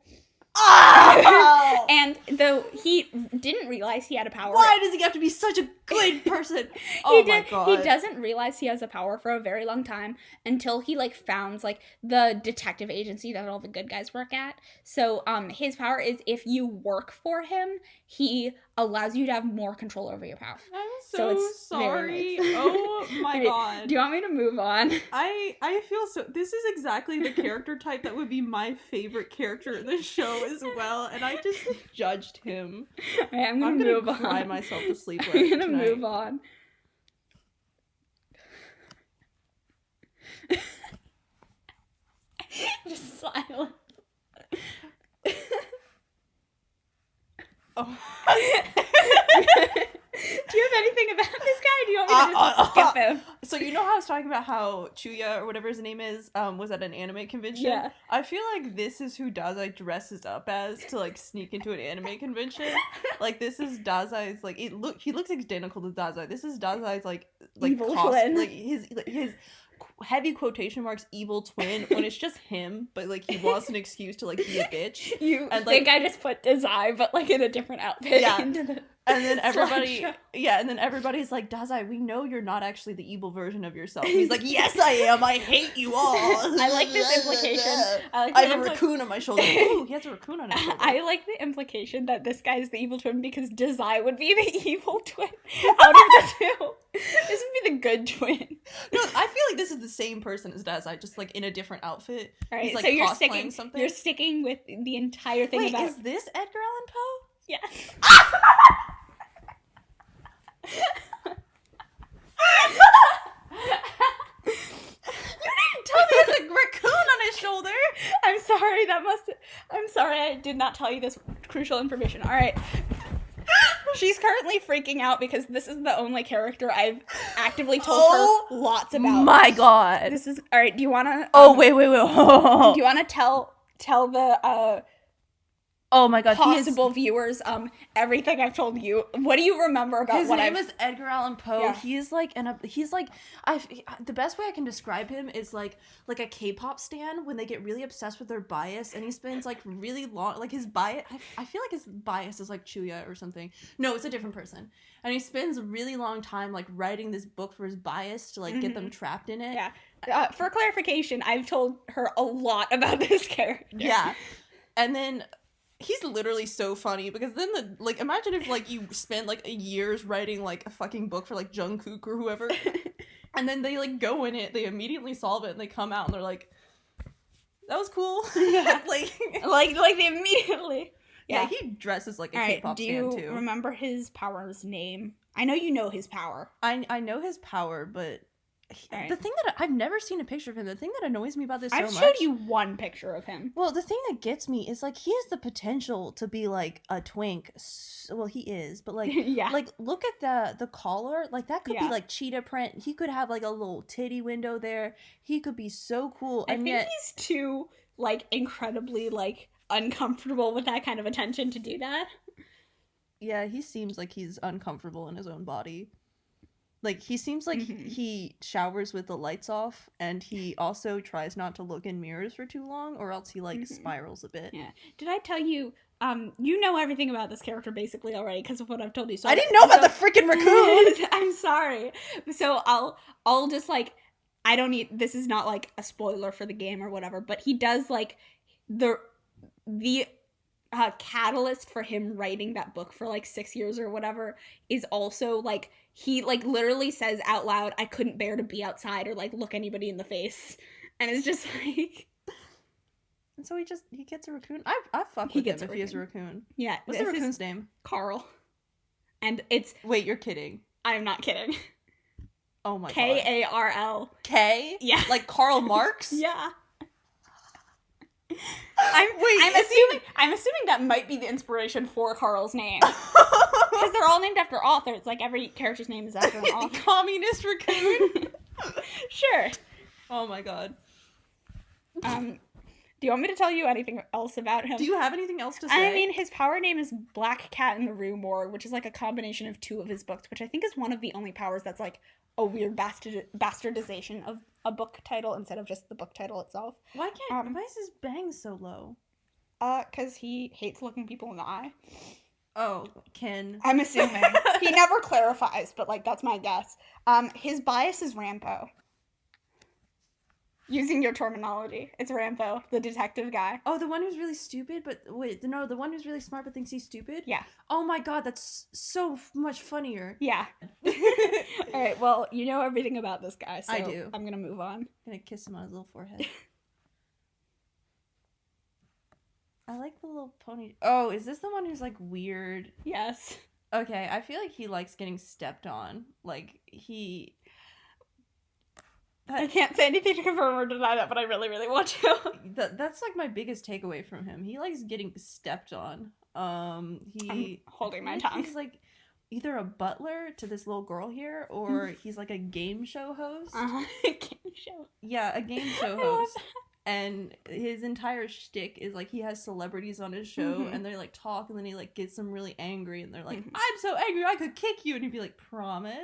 Speaker 2: Oh!
Speaker 1: And though he didn't realize he had a power.
Speaker 2: Why does he have to be such a good person? My god.
Speaker 1: He doesn't realize he has a power for a very long time until he like founds like the detective agency that all the good guys work at. So his power is if you work for him, he allows you to have more control over your power.
Speaker 2: I'm so sorry. Nice. Oh my god.
Speaker 1: Do you want me to move on?
Speaker 2: I feel so. This is exactly the character type that would be my favorite character in the show as well, and I just judged him.
Speaker 1: Right, I'm gonna move on.
Speaker 2: Cry myself to sleep.
Speaker 1: I'm gonna move on. Just silent.
Speaker 2: Oh.
Speaker 1: Do you have anything about this guy? Do you want me to just skip him?
Speaker 2: So you know how I was talking about how Chuuya, or whatever his name is, was at an anime convention?
Speaker 1: Yeah.
Speaker 2: I feel like this is who Dazai dresses up as to, like, sneak into an anime convention. Like, this is Dazai's, like, he looks identical to Dazai. This is Dazai's, like
Speaker 1: evil twin.
Speaker 2: Like, his heavy quotation marks evil twin when it's just him, but like he wants an excuse to like be a bitch.
Speaker 1: You
Speaker 2: and,
Speaker 1: think I just put Dazai but like in a different outfit into the
Speaker 2: and then everybody's like, Dazai, we know you're not actually the evil version of yourself. And he's like, yes I am, I hate you all.
Speaker 1: I like this implication.
Speaker 2: I have a raccoon on my shoulder. Ooh, he has a raccoon on his shoulder.
Speaker 1: I like the implication that this guy is the evil twin because Dazai would be the evil twin out of the two. This would be the good twin.
Speaker 2: No, I feel like this is the same person as Dazai, just like in a different outfit.
Speaker 1: All right,
Speaker 2: he's, like,
Speaker 1: so
Speaker 2: you're
Speaker 1: sticking with the entire thing.
Speaker 2: Wait, is this Edgar Allan Poe?
Speaker 1: Yes.
Speaker 2: You didn't tell me he has a raccoon on his shoulder.
Speaker 1: I'm sorry, I did not tell you this crucial information. All right. She's currently freaking out because this is the only character I've actively told her lots about.
Speaker 2: My god.
Speaker 1: This is all right. Do you want to?
Speaker 2: Wait.
Speaker 1: Do you want to tell the
Speaker 2: oh my god,
Speaker 1: possible viewers everything I've told you? What do you remember about
Speaker 2: his name is Edgar Allan Poe.
Speaker 1: Yeah.
Speaker 2: He's like the best way I can describe him is like a K-pop stan when they get really obsessed with their bias, and he spends like really long, like his bias, I feel like his bias is like Chuuya or something. No, it's a different person. And he spends a really long time like writing this book for his bias to like get them trapped in it.
Speaker 1: Yeah. For clarification, I've told her a lot about this character.
Speaker 2: Yeah. And then he's literally so funny because then imagine if like you spent like years writing like a fucking book for like Jungkook or whoever, and then they like go in it, they immediately solve it, and they come out and they're like, that was cool.
Speaker 1: Yeah. like they immediately.
Speaker 2: Yeah, he dresses like a K-pop stan too.
Speaker 1: Do you remember his power's name? I know you know his power.
Speaker 2: I know his power, but the thing that I've never seen a picture of him. The thing that annoys me about this
Speaker 1: I've showed you one picture of him.
Speaker 2: Well, the thing that gets me is like he has the potential to be like a twink. Well, he is, but like
Speaker 1: yeah.
Speaker 2: Like look at the collar. Like that could be like cheetah print. He could have like a little titty window there. He could be so cool.
Speaker 1: I think he's too like incredibly like uncomfortable with that kind of attention to do that.
Speaker 2: Yeah, he seems like he's uncomfortable in his own body. Like, he seems like he showers with the lights off, and he also tries not to look in mirrors for too long, or else he, like, spirals a bit.
Speaker 1: Yeah. Did I tell you, you know everything about this character basically already because of what I've told you. So
Speaker 2: I didn't know about the freaking raccoon!
Speaker 1: I'm sorry. So I'll just, like, I don't need, this is not, like, a spoiler for the game or whatever, but he does, like, the catalyst for him writing that book for, like, 6 years or whatever is also, like, he, like, literally says out loud, I couldn't bear to be outside or, like, look anybody in the face. And it's just, like...
Speaker 2: And so he gets a raccoon? I fuck with him if he has a raccoon.
Speaker 1: Yeah.
Speaker 2: What's the raccoon's name?
Speaker 1: Carl. And it's...
Speaker 2: Wait, you're kidding.
Speaker 1: I'm not kidding.
Speaker 2: Oh my god.
Speaker 1: K-A-R-L.
Speaker 2: K?
Speaker 1: Yeah.
Speaker 2: Like Karl Marx?
Speaker 1: Yeah. I'm assuming that might be the inspiration for Carl's name. Because they're all named after authors. Like, every character's name is after an author.
Speaker 2: Communist raccoon?
Speaker 1: Sure.
Speaker 2: Oh my god.
Speaker 1: Do you want me to tell you anything else about him?
Speaker 2: Do you have anything else to say?
Speaker 1: I mean, his power name is Black Cat in the Rue Morgue, which is, like, a combination of 2 of his books, which I think is one of the only powers that's, like, a weird bastardization of a book title instead of just the book title itself.
Speaker 2: Why is his bang so low?
Speaker 1: Because he hates looking people in the eye.
Speaker 2: Oh, Ken.
Speaker 1: I'm assuming. He never clarifies, but, like, that's my guess. His bias is Ranpo. Using your terminology. It's Ranpo, the detective guy.
Speaker 2: Oh, the one who's really stupid, but wait, no, the one who's really smart but thinks he's stupid?
Speaker 1: Yeah.
Speaker 2: Oh my god, that's so much funnier.
Speaker 1: Yeah. Alright, well, you know everything about this guy, so
Speaker 2: I do.
Speaker 1: I'm gonna move on.
Speaker 2: I'm gonna kiss him on his little forehead. I like the little pony. Oh, is this the one who's, like, weird?
Speaker 1: Yes.
Speaker 2: Okay, I feel like he likes getting stepped on. Like,
Speaker 1: I can't say anything to confirm or deny that, but I really, really want to.
Speaker 2: That's like my biggest takeaway from him. He likes getting stepped on.
Speaker 1: I'm holding my tongue.
Speaker 2: He's like either a butler to this little girl here, or he's like a game show host.
Speaker 1: Game show.
Speaker 2: Yeah, a game show host. And his entire shtick is like he has celebrities on his show, and they like talk, and then he like gets them really angry, and they're like, "I'm so angry, I could kick you," and he'd be like, "Promise."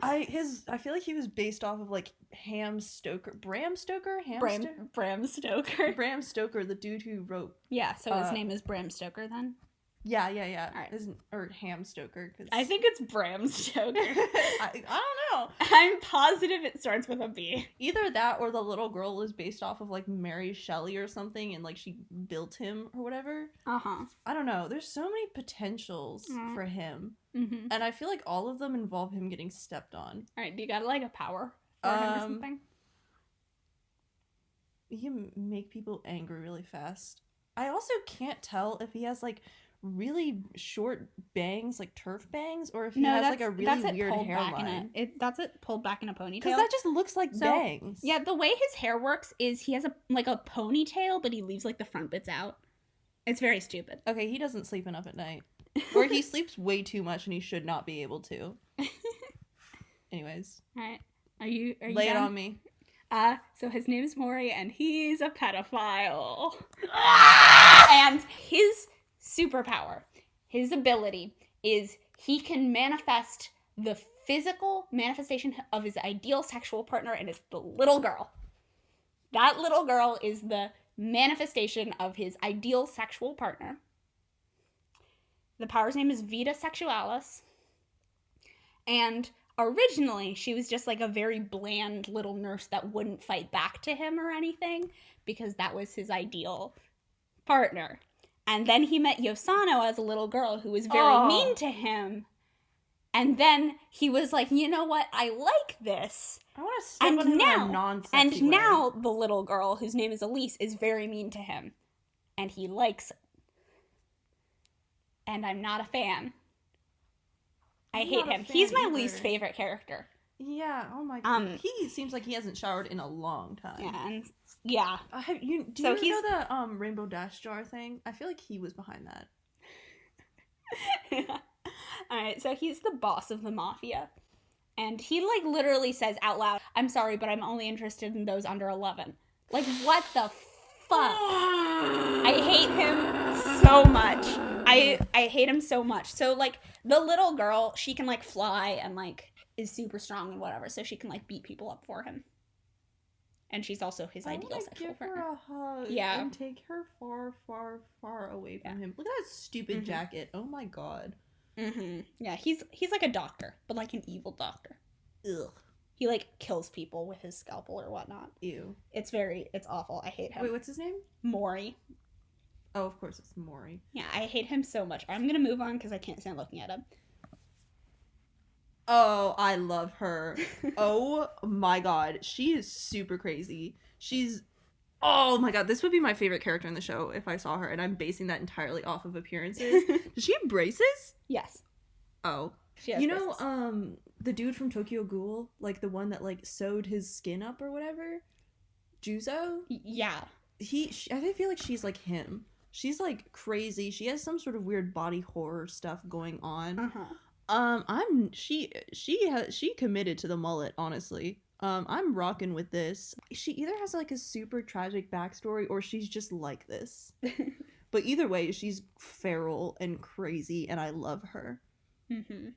Speaker 2: I feel like he was based off of like Bram Stoker,
Speaker 1: Bram Stoker,
Speaker 2: the dude who wrote.
Speaker 1: Yeah, so his name is Bram Stoker then.
Speaker 2: Yeah.
Speaker 1: All right.
Speaker 2: Or Ham Stoker. Cause...
Speaker 1: I think it's Bram Stoker.
Speaker 2: I don't know.
Speaker 1: I'm positive it starts with a B.
Speaker 2: Either that or the little girl is based off of like Mary Shelley or something, and like she built him or whatever. I don't know. There's so many potentials for him. And I feel like all of them involve him getting stepped on.
Speaker 1: Alright, do you got like a power for him or something?
Speaker 2: He can make people angry really fast. I also can't tell if he has like really short bangs, like turf bangs, or if he has like a really weird hairline.
Speaker 1: That's it pulled back in a ponytail.
Speaker 2: Because that just looks like bangs.
Speaker 1: Yeah, the way his hair works is he has a ponytail, but he leaves like the front bits out. It's very stupid.
Speaker 2: Okay, he doesn't sleep enough at night. Or he sleeps way too much and he should not be able to. Anyways.
Speaker 1: Alright. Are you
Speaker 2: Lay
Speaker 1: done?
Speaker 2: it on me.
Speaker 1: So his name is Mori, and he's a pedophile. And his superpower, his ability, is he can manifest the physical manifestation of his ideal sexual partner, and it's the little girl. That little girl is the manifestation of his ideal sexual partner. The power's name is Vita Sexualis. And originally, she was just like a very bland little nurse that wouldn't fight back to him or anything, because that was his ideal partner. And then he met Yosano as a little girl who was very mean to him. And then he was like, you know what? I like this.
Speaker 2: I want to step on him in a non-sexy way.
Speaker 1: Now the little girl, whose name is Elise, is very mean to him. And he likes it. And I'm not a fan. I hate him. He's my least favorite character.
Speaker 2: Yeah, oh my god. He seems like he hasn't showered in a long time.
Speaker 1: Yeah, and yeah.
Speaker 2: Do you know the Rainbow Dash Jar thing? I feel like he was behind that.
Speaker 1: Yeah. Alright, so he's the boss of the mafia. And he, like, literally says out loud, I'm sorry, but I'm only interested in those under 11. Like, what the fuck? I hate him so much. I hate him so much. So, like, the little girl, she can, like, fly and, like, is super strong and whatever, so she can, like, beat people up for him. And she's also his ideal sexual partner.
Speaker 2: Give her a hug and take her far, far, far away from him. Look at that stupid jacket. Oh my god.
Speaker 1: Mm-hmm. Yeah, he's like a doctor, but like an evil doctor.
Speaker 2: Ugh.
Speaker 1: He like kills people with his scalpel or whatnot.
Speaker 2: Ew.
Speaker 1: It's awful. I hate him.
Speaker 2: Wait, what's his name?
Speaker 1: Mori.
Speaker 2: Oh, of course it's Mori.
Speaker 1: Yeah, I hate him so much. I'm gonna move on because I can't stand looking at him.
Speaker 2: Oh, I love her. Oh my god. She is super crazy. Oh my god, this would be my favorite character in the show if I saw her, and I'm basing that entirely off of appearances. Does she have braces?
Speaker 1: Yes.
Speaker 2: Oh.
Speaker 1: She has braces.
Speaker 2: The dude from Tokyo Ghoul, like the one that like sewed his skin up or whatever? Juzo?
Speaker 1: Yeah.
Speaker 2: I feel like she's like him. She's like crazy. She has some sort of weird body horror stuff going on. She committed to the mullet, honestly. I'm rocking with this. She either has like a super tragic backstory or she's just like this. But either way, she's feral and crazy and I love her.
Speaker 1: Mm-hmm.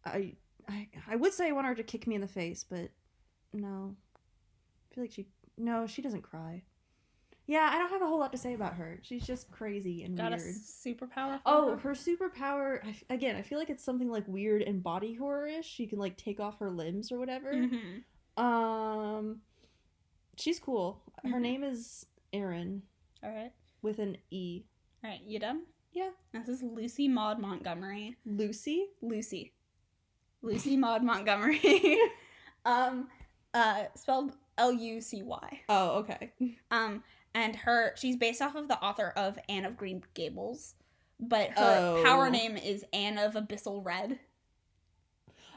Speaker 2: I would say I want her to kick me in the face, but no. I feel like she doesn't cry. Yeah, I don't have a whole lot to say about her. She's just crazy and weird.
Speaker 1: Got a superpower?
Speaker 2: Her superpower, again, I feel like it's something like weird and body horror-ish. She can like take off her limbs or whatever.
Speaker 1: Mm-hmm.
Speaker 2: She's cool. Her name is Erin.
Speaker 1: Alright.
Speaker 2: With an E.
Speaker 1: Alright, you done?
Speaker 2: Yeah.
Speaker 1: This is Lucy Maud Montgomery.
Speaker 2: Lucy
Speaker 1: Maud Montgomery. Spelled Lucy.
Speaker 2: Oh, okay.
Speaker 1: And she's based off of the author of Anne of Green Gables, but her power name is Anne of Abyssal Red.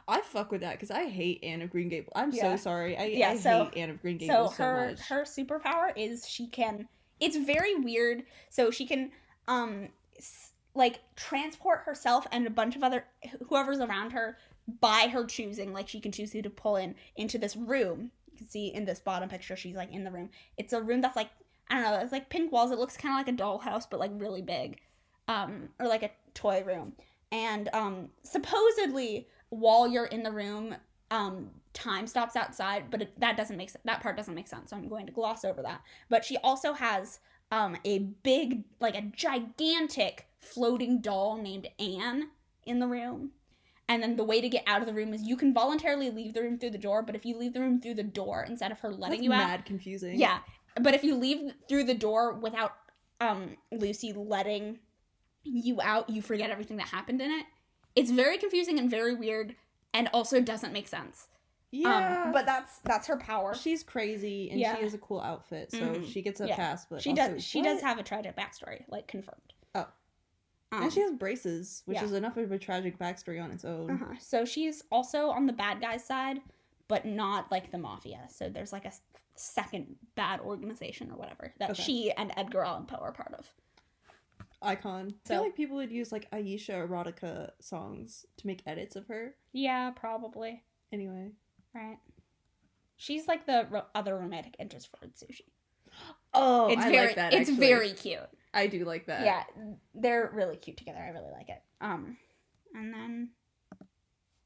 Speaker 2: I fuck with that because I hate Anne of Green Gables. I'm so sorry. I hate Anne of Green Gables so much.
Speaker 1: Her superpower is it's very weird. So she can like transport herself and a bunch of other whoever's around her by her choosing. Like she can choose who to pull into this room. You can see in this bottom picture, she's like in the room. It's a room that's like, I don't know, it's like pink walls. It looks kind of like a dollhouse, but like really big, or like a toy room. And supposedly, while you're in the room, time stops outside, but that part doesn't make sense. So I'm going to gloss over that. But she also has a big, like a gigantic floating doll named Anne in the room. And then the way to get out of the room is you can voluntarily leave the room through the door, but if you leave the room through the door instead of her letting you out... That's
Speaker 2: mad confusing.
Speaker 1: Yeah. But if you leave through the door without Lucy letting you out, you forget everything that happened in it. It's very confusing and very weird and also doesn't make sense.
Speaker 2: Yeah.
Speaker 1: But that's her power.
Speaker 2: She's crazy and she has a cool outfit, so she gets a pass, but
Speaker 1: she does have a tragic backstory, like confirmed.
Speaker 2: Oh. And she has braces, which is enough of a tragic backstory on its own.
Speaker 1: So she's also on the bad guy's side, but not like the mafia. So there's like a second bad organization or whatever that she and Edgar Allan Poe are part of.
Speaker 2: icon. I feel like people would use like Aisha erotica songs to make edits of her.
Speaker 1: Yeah, probably.
Speaker 2: Anyway.
Speaker 1: Right. She's like the other romantic interest for Atsushi.
Speaker 2: Oh,
Speaker 1: it's
Speaker 2: I
Speaker 1: very,
Speaker 2: like that,
Speaker 1: it's
Speaker 2: actually.
Speaker 1: very cute.
Speaker 2: I do like that.
Speaker 1: Yeah, they're really cute together. I really like it. And then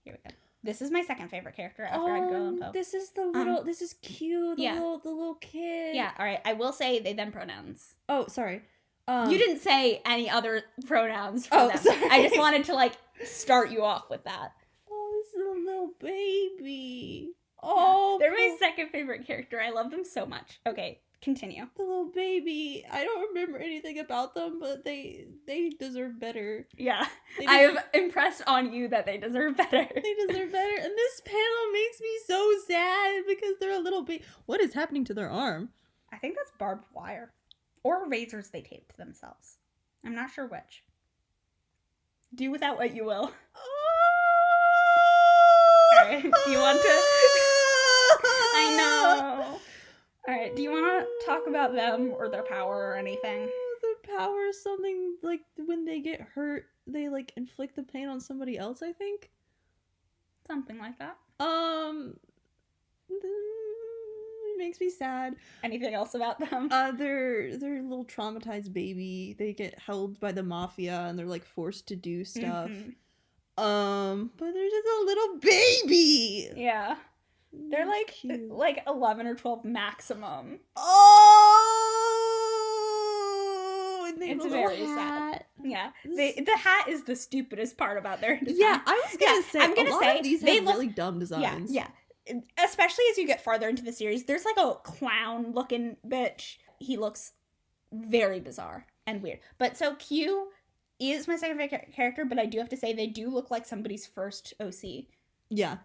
Speaker 1: here we go. This is my second favorite character after Girl and Poe.
Speaker 2: This is the little. This is cute. The little kid.
Speaker 1: Yeah. All right. I will say they them pronouns.
Speaker 2: Oh, sorry.
Speaker 1: You didn't say any other pronouns for them.
Speaker 2: Sorry.
Speaker 1: I just wanted to like start you off with that.
Speaker 2: Oh, this is a little baby. Oh,
Speaker 1: they're my second favorite character. I love them so much. Okay, continue.
Speaker 2: The little baby. I don't remember anything about them, but they deserve better.
Speaker 1: Yeah, I have impressed on you that they deserve better.
Speaker 2: They deserve better, and this panel makes me so sad because they're a little baby. What is happening to their arm?
Speaker 1: I think that's barbed wire. Or razors they taped themselves. I'm not sure which. Do without what you will. Alright, do you want to... I know. Alright, do you want to talk about them or their power or anything?
Speaker 2: Their power is something, like, when they get hurt, they, like, inflict the pain on somebody else, I think?
Speaker 1: Something like that.
Speaker 2: It makes me sad.
Speaker 1: Anything else about them?
Speaker 2: They're a little traumatized baby. They get held by the mafia and they're like forced to do stuff. Mm-hmm. But they're just a little baby.
Speaker 1: Yeah. They're like cute. Like 11 or 12 maximum.
Speaker 2: Oh, and they
Speaker 1: it's
Speaker 2: have a
Speaker 1: very
Speaker 2: hat.
Speaker 1: Sad. Yeah, the hat is the stupidest part about their design.
Speaker 2: Yeah, I was gonna say. I'm gonna say
Speaker 1: these
Speaker 2: have really dumb designs.
Speaker 1: Yeah. Especially as you get farther into the series, there's like a clown looking bitch. He looks very bizarre and weird. But so Q is my second favorite character, but I do have to say they do look like somebody's first OC.
Speaker 2: Yeah.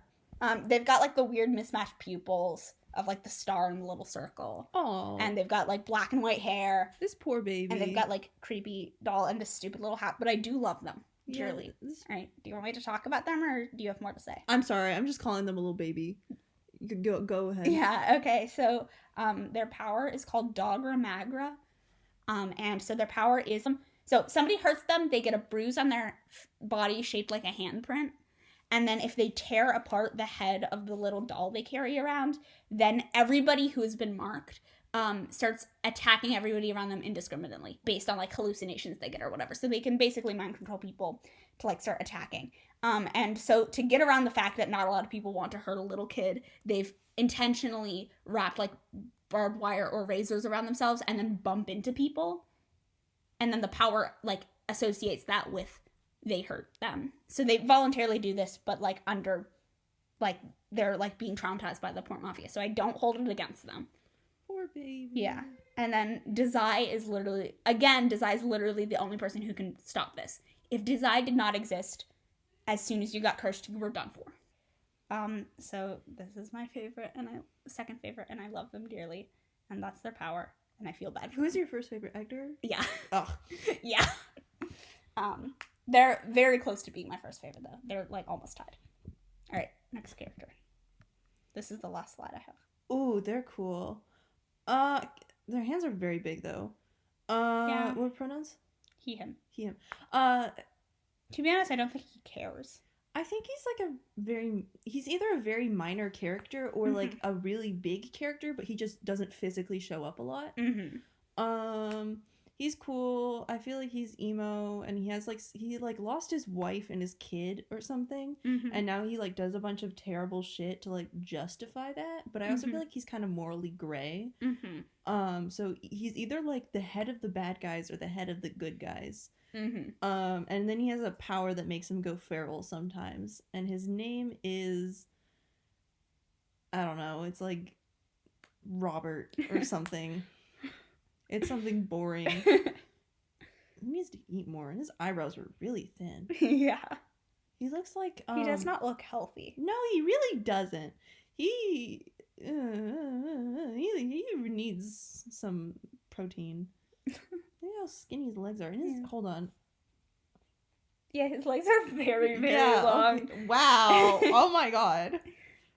Speaker 1: They've got like the weird mismatched pupils of like the star and the little circle.
Speaker 2: Oh.
Speaker 1: And they've got like black and white hair.
Speaker 2: This poor baby.
Speaker 1: And they've got like creepy doll and this stupid little hat, but I do love them. Dearly. Yeah, all right. Do you want me to talk about them or do you have more to say?
Speaker 2: I'm sorry. I'm just calling them a little baby. You can go ahead.
Speaker 1: Yeah. Okay. So, their power is called Dogra Magra. And so their power is, so somebody hurts them, they get a bruise on their body shaped like a handprint. And then if they tear apart the head of the little doll they carry around, then everybody who has been marked starts attacking everybody around them indiscriminately based on like hallucinations they get or whatever. So they can basically mind control people to like start attacking. And so to get around the fact that not a lot of people want to hurt a little kid, they've intentionally wrapped like barbed wire or razors around themselves and then bump into people. And then the power like associates that with they hurt them. So they voluntarily do this, but like under like they're like being traumatized by the Port Mafia. So I don't hold it against them.
Speaker 2: Poor baby.
Speaker 1: Yeah. And then Dazai is literally the only person who can stop this. If Dazai did not exist, as soon as you got cursed, you were done for. So this is my favorite and second favorite, and I love them dearly. And that's their power, and I feel bad.
Speaker 2: Who is your first favorite actor?
Speaker 1: Yeah.
Speaker 2: Oh.
Speaker 1: Yeah. They're very close to being my first favorite, though. They're like almost tied. All right, next character. This is the last slide I have.
Speaker 2: Ooh, they're cool. Their hands are very big though.
Speaker 1: Yeah.
Speaker 2: What pronouns?
Speaker 1: He, him.
Speaker 2: He, him.
Speaker 1: To be honest, I don't think he cares.
Speaker 2: I think he's either a very minor character or like a really big character, but he just doesn't physically show up a lot.
Speaker 1: Mm-hmm.
Speaker 2: He's cool. I feel like he's emo, and he lost his wife and his kid or something, and now he like does a bunch of terrible shit to like justify that. But I also feel like he's kind of morally gray. So he's either like the head of the bad guys or the head of the good guys. And then he has a power that makes him go feral sometimes, and his name is, I don't know, it's like Robert or something. It's something boring. He needs to eat more, and his eyebrows are really thin.
Speaker 1: Yeah.
Speaker 2: He looks like
Speaker 1: he does not look healthy.
Speaker 2: No, he really doesn't. He needs some protein. Look how skinny his legs are. And hold on.
Speaker 1: Yeah, his legs are very, very long.
Speaker 2: Okay. Wow. Oh my god.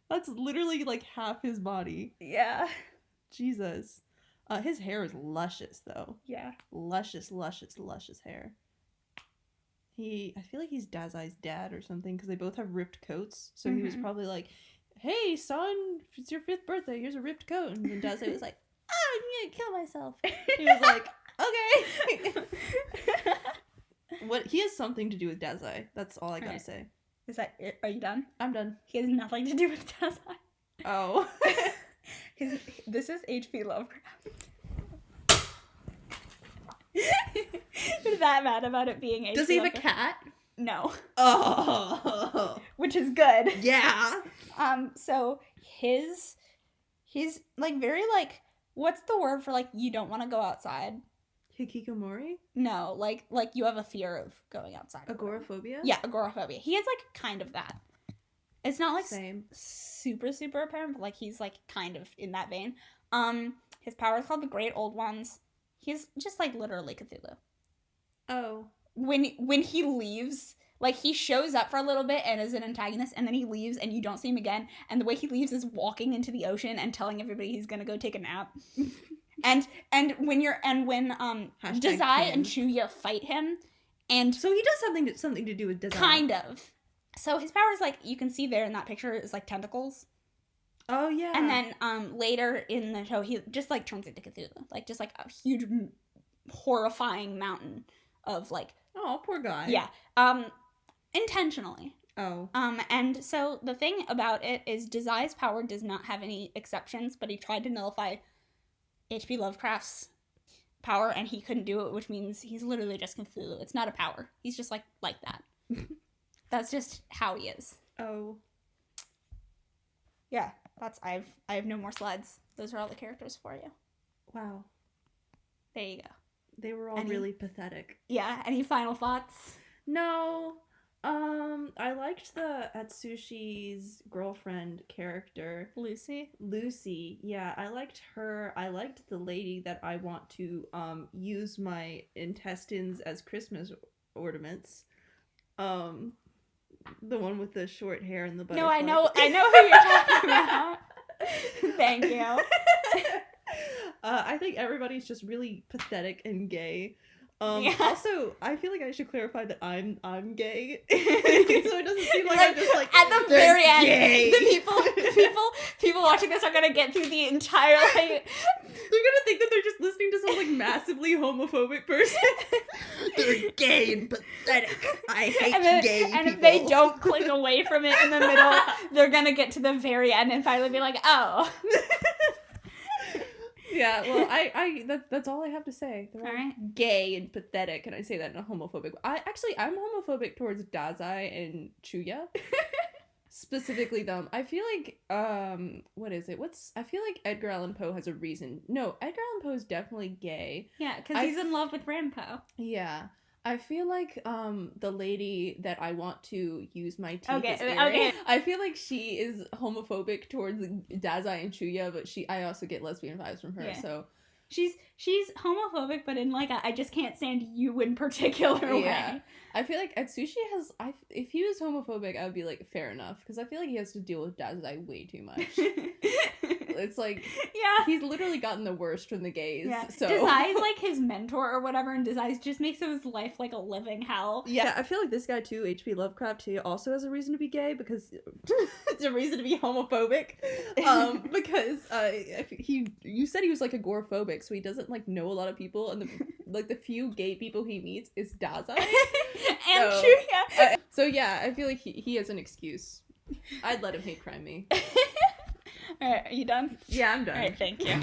Speaker 2: That's literally like half his body.
Speaker 1: Yeah.
Speaker 2: Jesus. His hair is luscious though.
Speaker 1: Yeah.
Speaker 2: Luscious hair. I feel like he's Dazai's dad or something because they both have ripped coats. So he was probably like, "Hey son, it's your 5th birthday. Here's a ripped coat." And then Dazai was like, "Oh, I'm gonna kill myself." He was like, "Okay." What he has something to do with Dazai. That's all I gotta say.
Speaker 1: Is that it? Are you done?
Speaker 2: I'm done.
Speaker 1: He has nothing to do with Dazai.
Speaker 2: Oh.
Speaker 1: This is H.P. Lovecraft. You're that mad about it being H.P.
Speaker 2: Does he have a
Speaker 1: Lovecraft?
Speaker 2: cat?
Speaker 1: No.
Speaker 2: Oh.
Speaker 1: Which is good.
Speaker 2: Yeah.
Speaker 1: So he's like very like, what's the word for like you don't want to go outside?
Speaker 2: Hikikomori?
Speaker 1: No, like you have a fear of going outside.
Speaker 2: Agoraphobia?
Speaker 1: Yeah, agoraphobia. He has like kind of that. It's not like
Speaker 2: Same.
Speaker 1: super apparent, but like he's like kind of in that vein. His power is called the Great Old Ones. He's just like literally Cthulhu.
Speaker 2: Oh.
Speaker 1: When he leaves, like he shows up for a little bit and is an antagonist, and then he leaves and you don't see him again. And the way he leaves is walking into the ocean and telling everybody he's gonna go take a nap. and when Dazai and Chuuya fight him, and
Speaker 2: so he does something to do with Dazai.
Speaker 1: Kind of. So his powers, like you can see there in that picture, is like tentacles.
Speaker 2: Oh yeah.
Speaker 1: And then later in the show, he just like turns into Cthulhu, like just like a huge, horrifying mountain of like.
Speaker 2: Oh, poor guy.
Speaker 1: Yeah. Intentionally.
Speaker 2: Oh.
Speaker 1: And so the thing about it is Dazai's power does not have any exceptions, but he tried to nullify H.P. Lovecraft's power, and he couldn't do it, which means he's literally just Cthulhu. It's not a power. He's just like that. That's just how he is.
Speaker 2: Oh.
Speaker 1: Yeah, I have no more slides. Those are all the characters for you.
Speaker 2: Wow.
Speaker 1: There you go.
Speaker 2: They were all really pathetic.
Speaker 1: Yeah, any final thoughts?
Speaker 2: No. I liked the Atsushi's girlfriend character. Lucy, yeah, I liked her. I liked the lady that I want to use my intestines as Christmas ornaments. The one with the short hair and the butterfly.
Speaker 1: No, I know who you're talking about. Thank you.
Speaker 2: I think everybody's just really pathetic and gay.
Speaker 1: Yeah.
Speaker 2: Also, I feel like I should clarify that I'm gay, so it doesn't seem like I'm just like
Speaker 1: at the very end.
Speaker 2: Gay.
Speaker 1: The people watching this are gonna get through the entire like.
Speaker 2: They're gonna think that they're just listening to some like massively homophobic person. They're gay and pathetic. I hate gay people.
Speaker 1: And if they don't click away from it in the middle, they're gonna get to the very end and finally be like, oh.
Speaker 2: Yeah, well, that's all I have to say. They're all gay and pathetic, and I say that in a homophobic way. I'm homophobic towards Dazai and Chuuya. Specifically them. I feel like, what is it? I feel like Edgar Allan Poe has a reason. No, Edgar Allan Poe is definitely gay.
Speaker 1: Yeah, because he's in love with Ranpo.
Speaker 2: Yeah. I feel like the lady that I want to use my teeth as I feel like she is homophobic towards Dazai and Chuuya, but I also get lesbian vibes from her. Yeah. So
Speaker 1: she's homophobic, but in like I just can't stand you in particular way.
Speaker 2: I feel like Atsushi has. If he was homophobic, I would be like fair enough, because I feel like he has to deal with Dazai way too much. It's like,
Speaker 1: yeah,
Speaker 2: he's literally gotten the worst from the gays. Yeah. So
Speaker 1: Dazai's like his mentor or whatever, and Dazai just makes his life like a living hell.
Speaker 2: Yeah, I feel like this guy too, H.P. Lovecraft, he also has a reason to be gay, because it's a reason to be homophobic. Because you said he was like agoraphobic, so he doesn't like know a lot of people, and the few gay people he meets is Dazai
Speaker 1: and Chuuya.
Speaker 2: So yeah, I feel like he has an excuse. I'd let him hate crime me.
Speaker 1: Alright, are you done?
Speaker 2: Yeah, I'm done.
Speaker 1: Alright, thank you.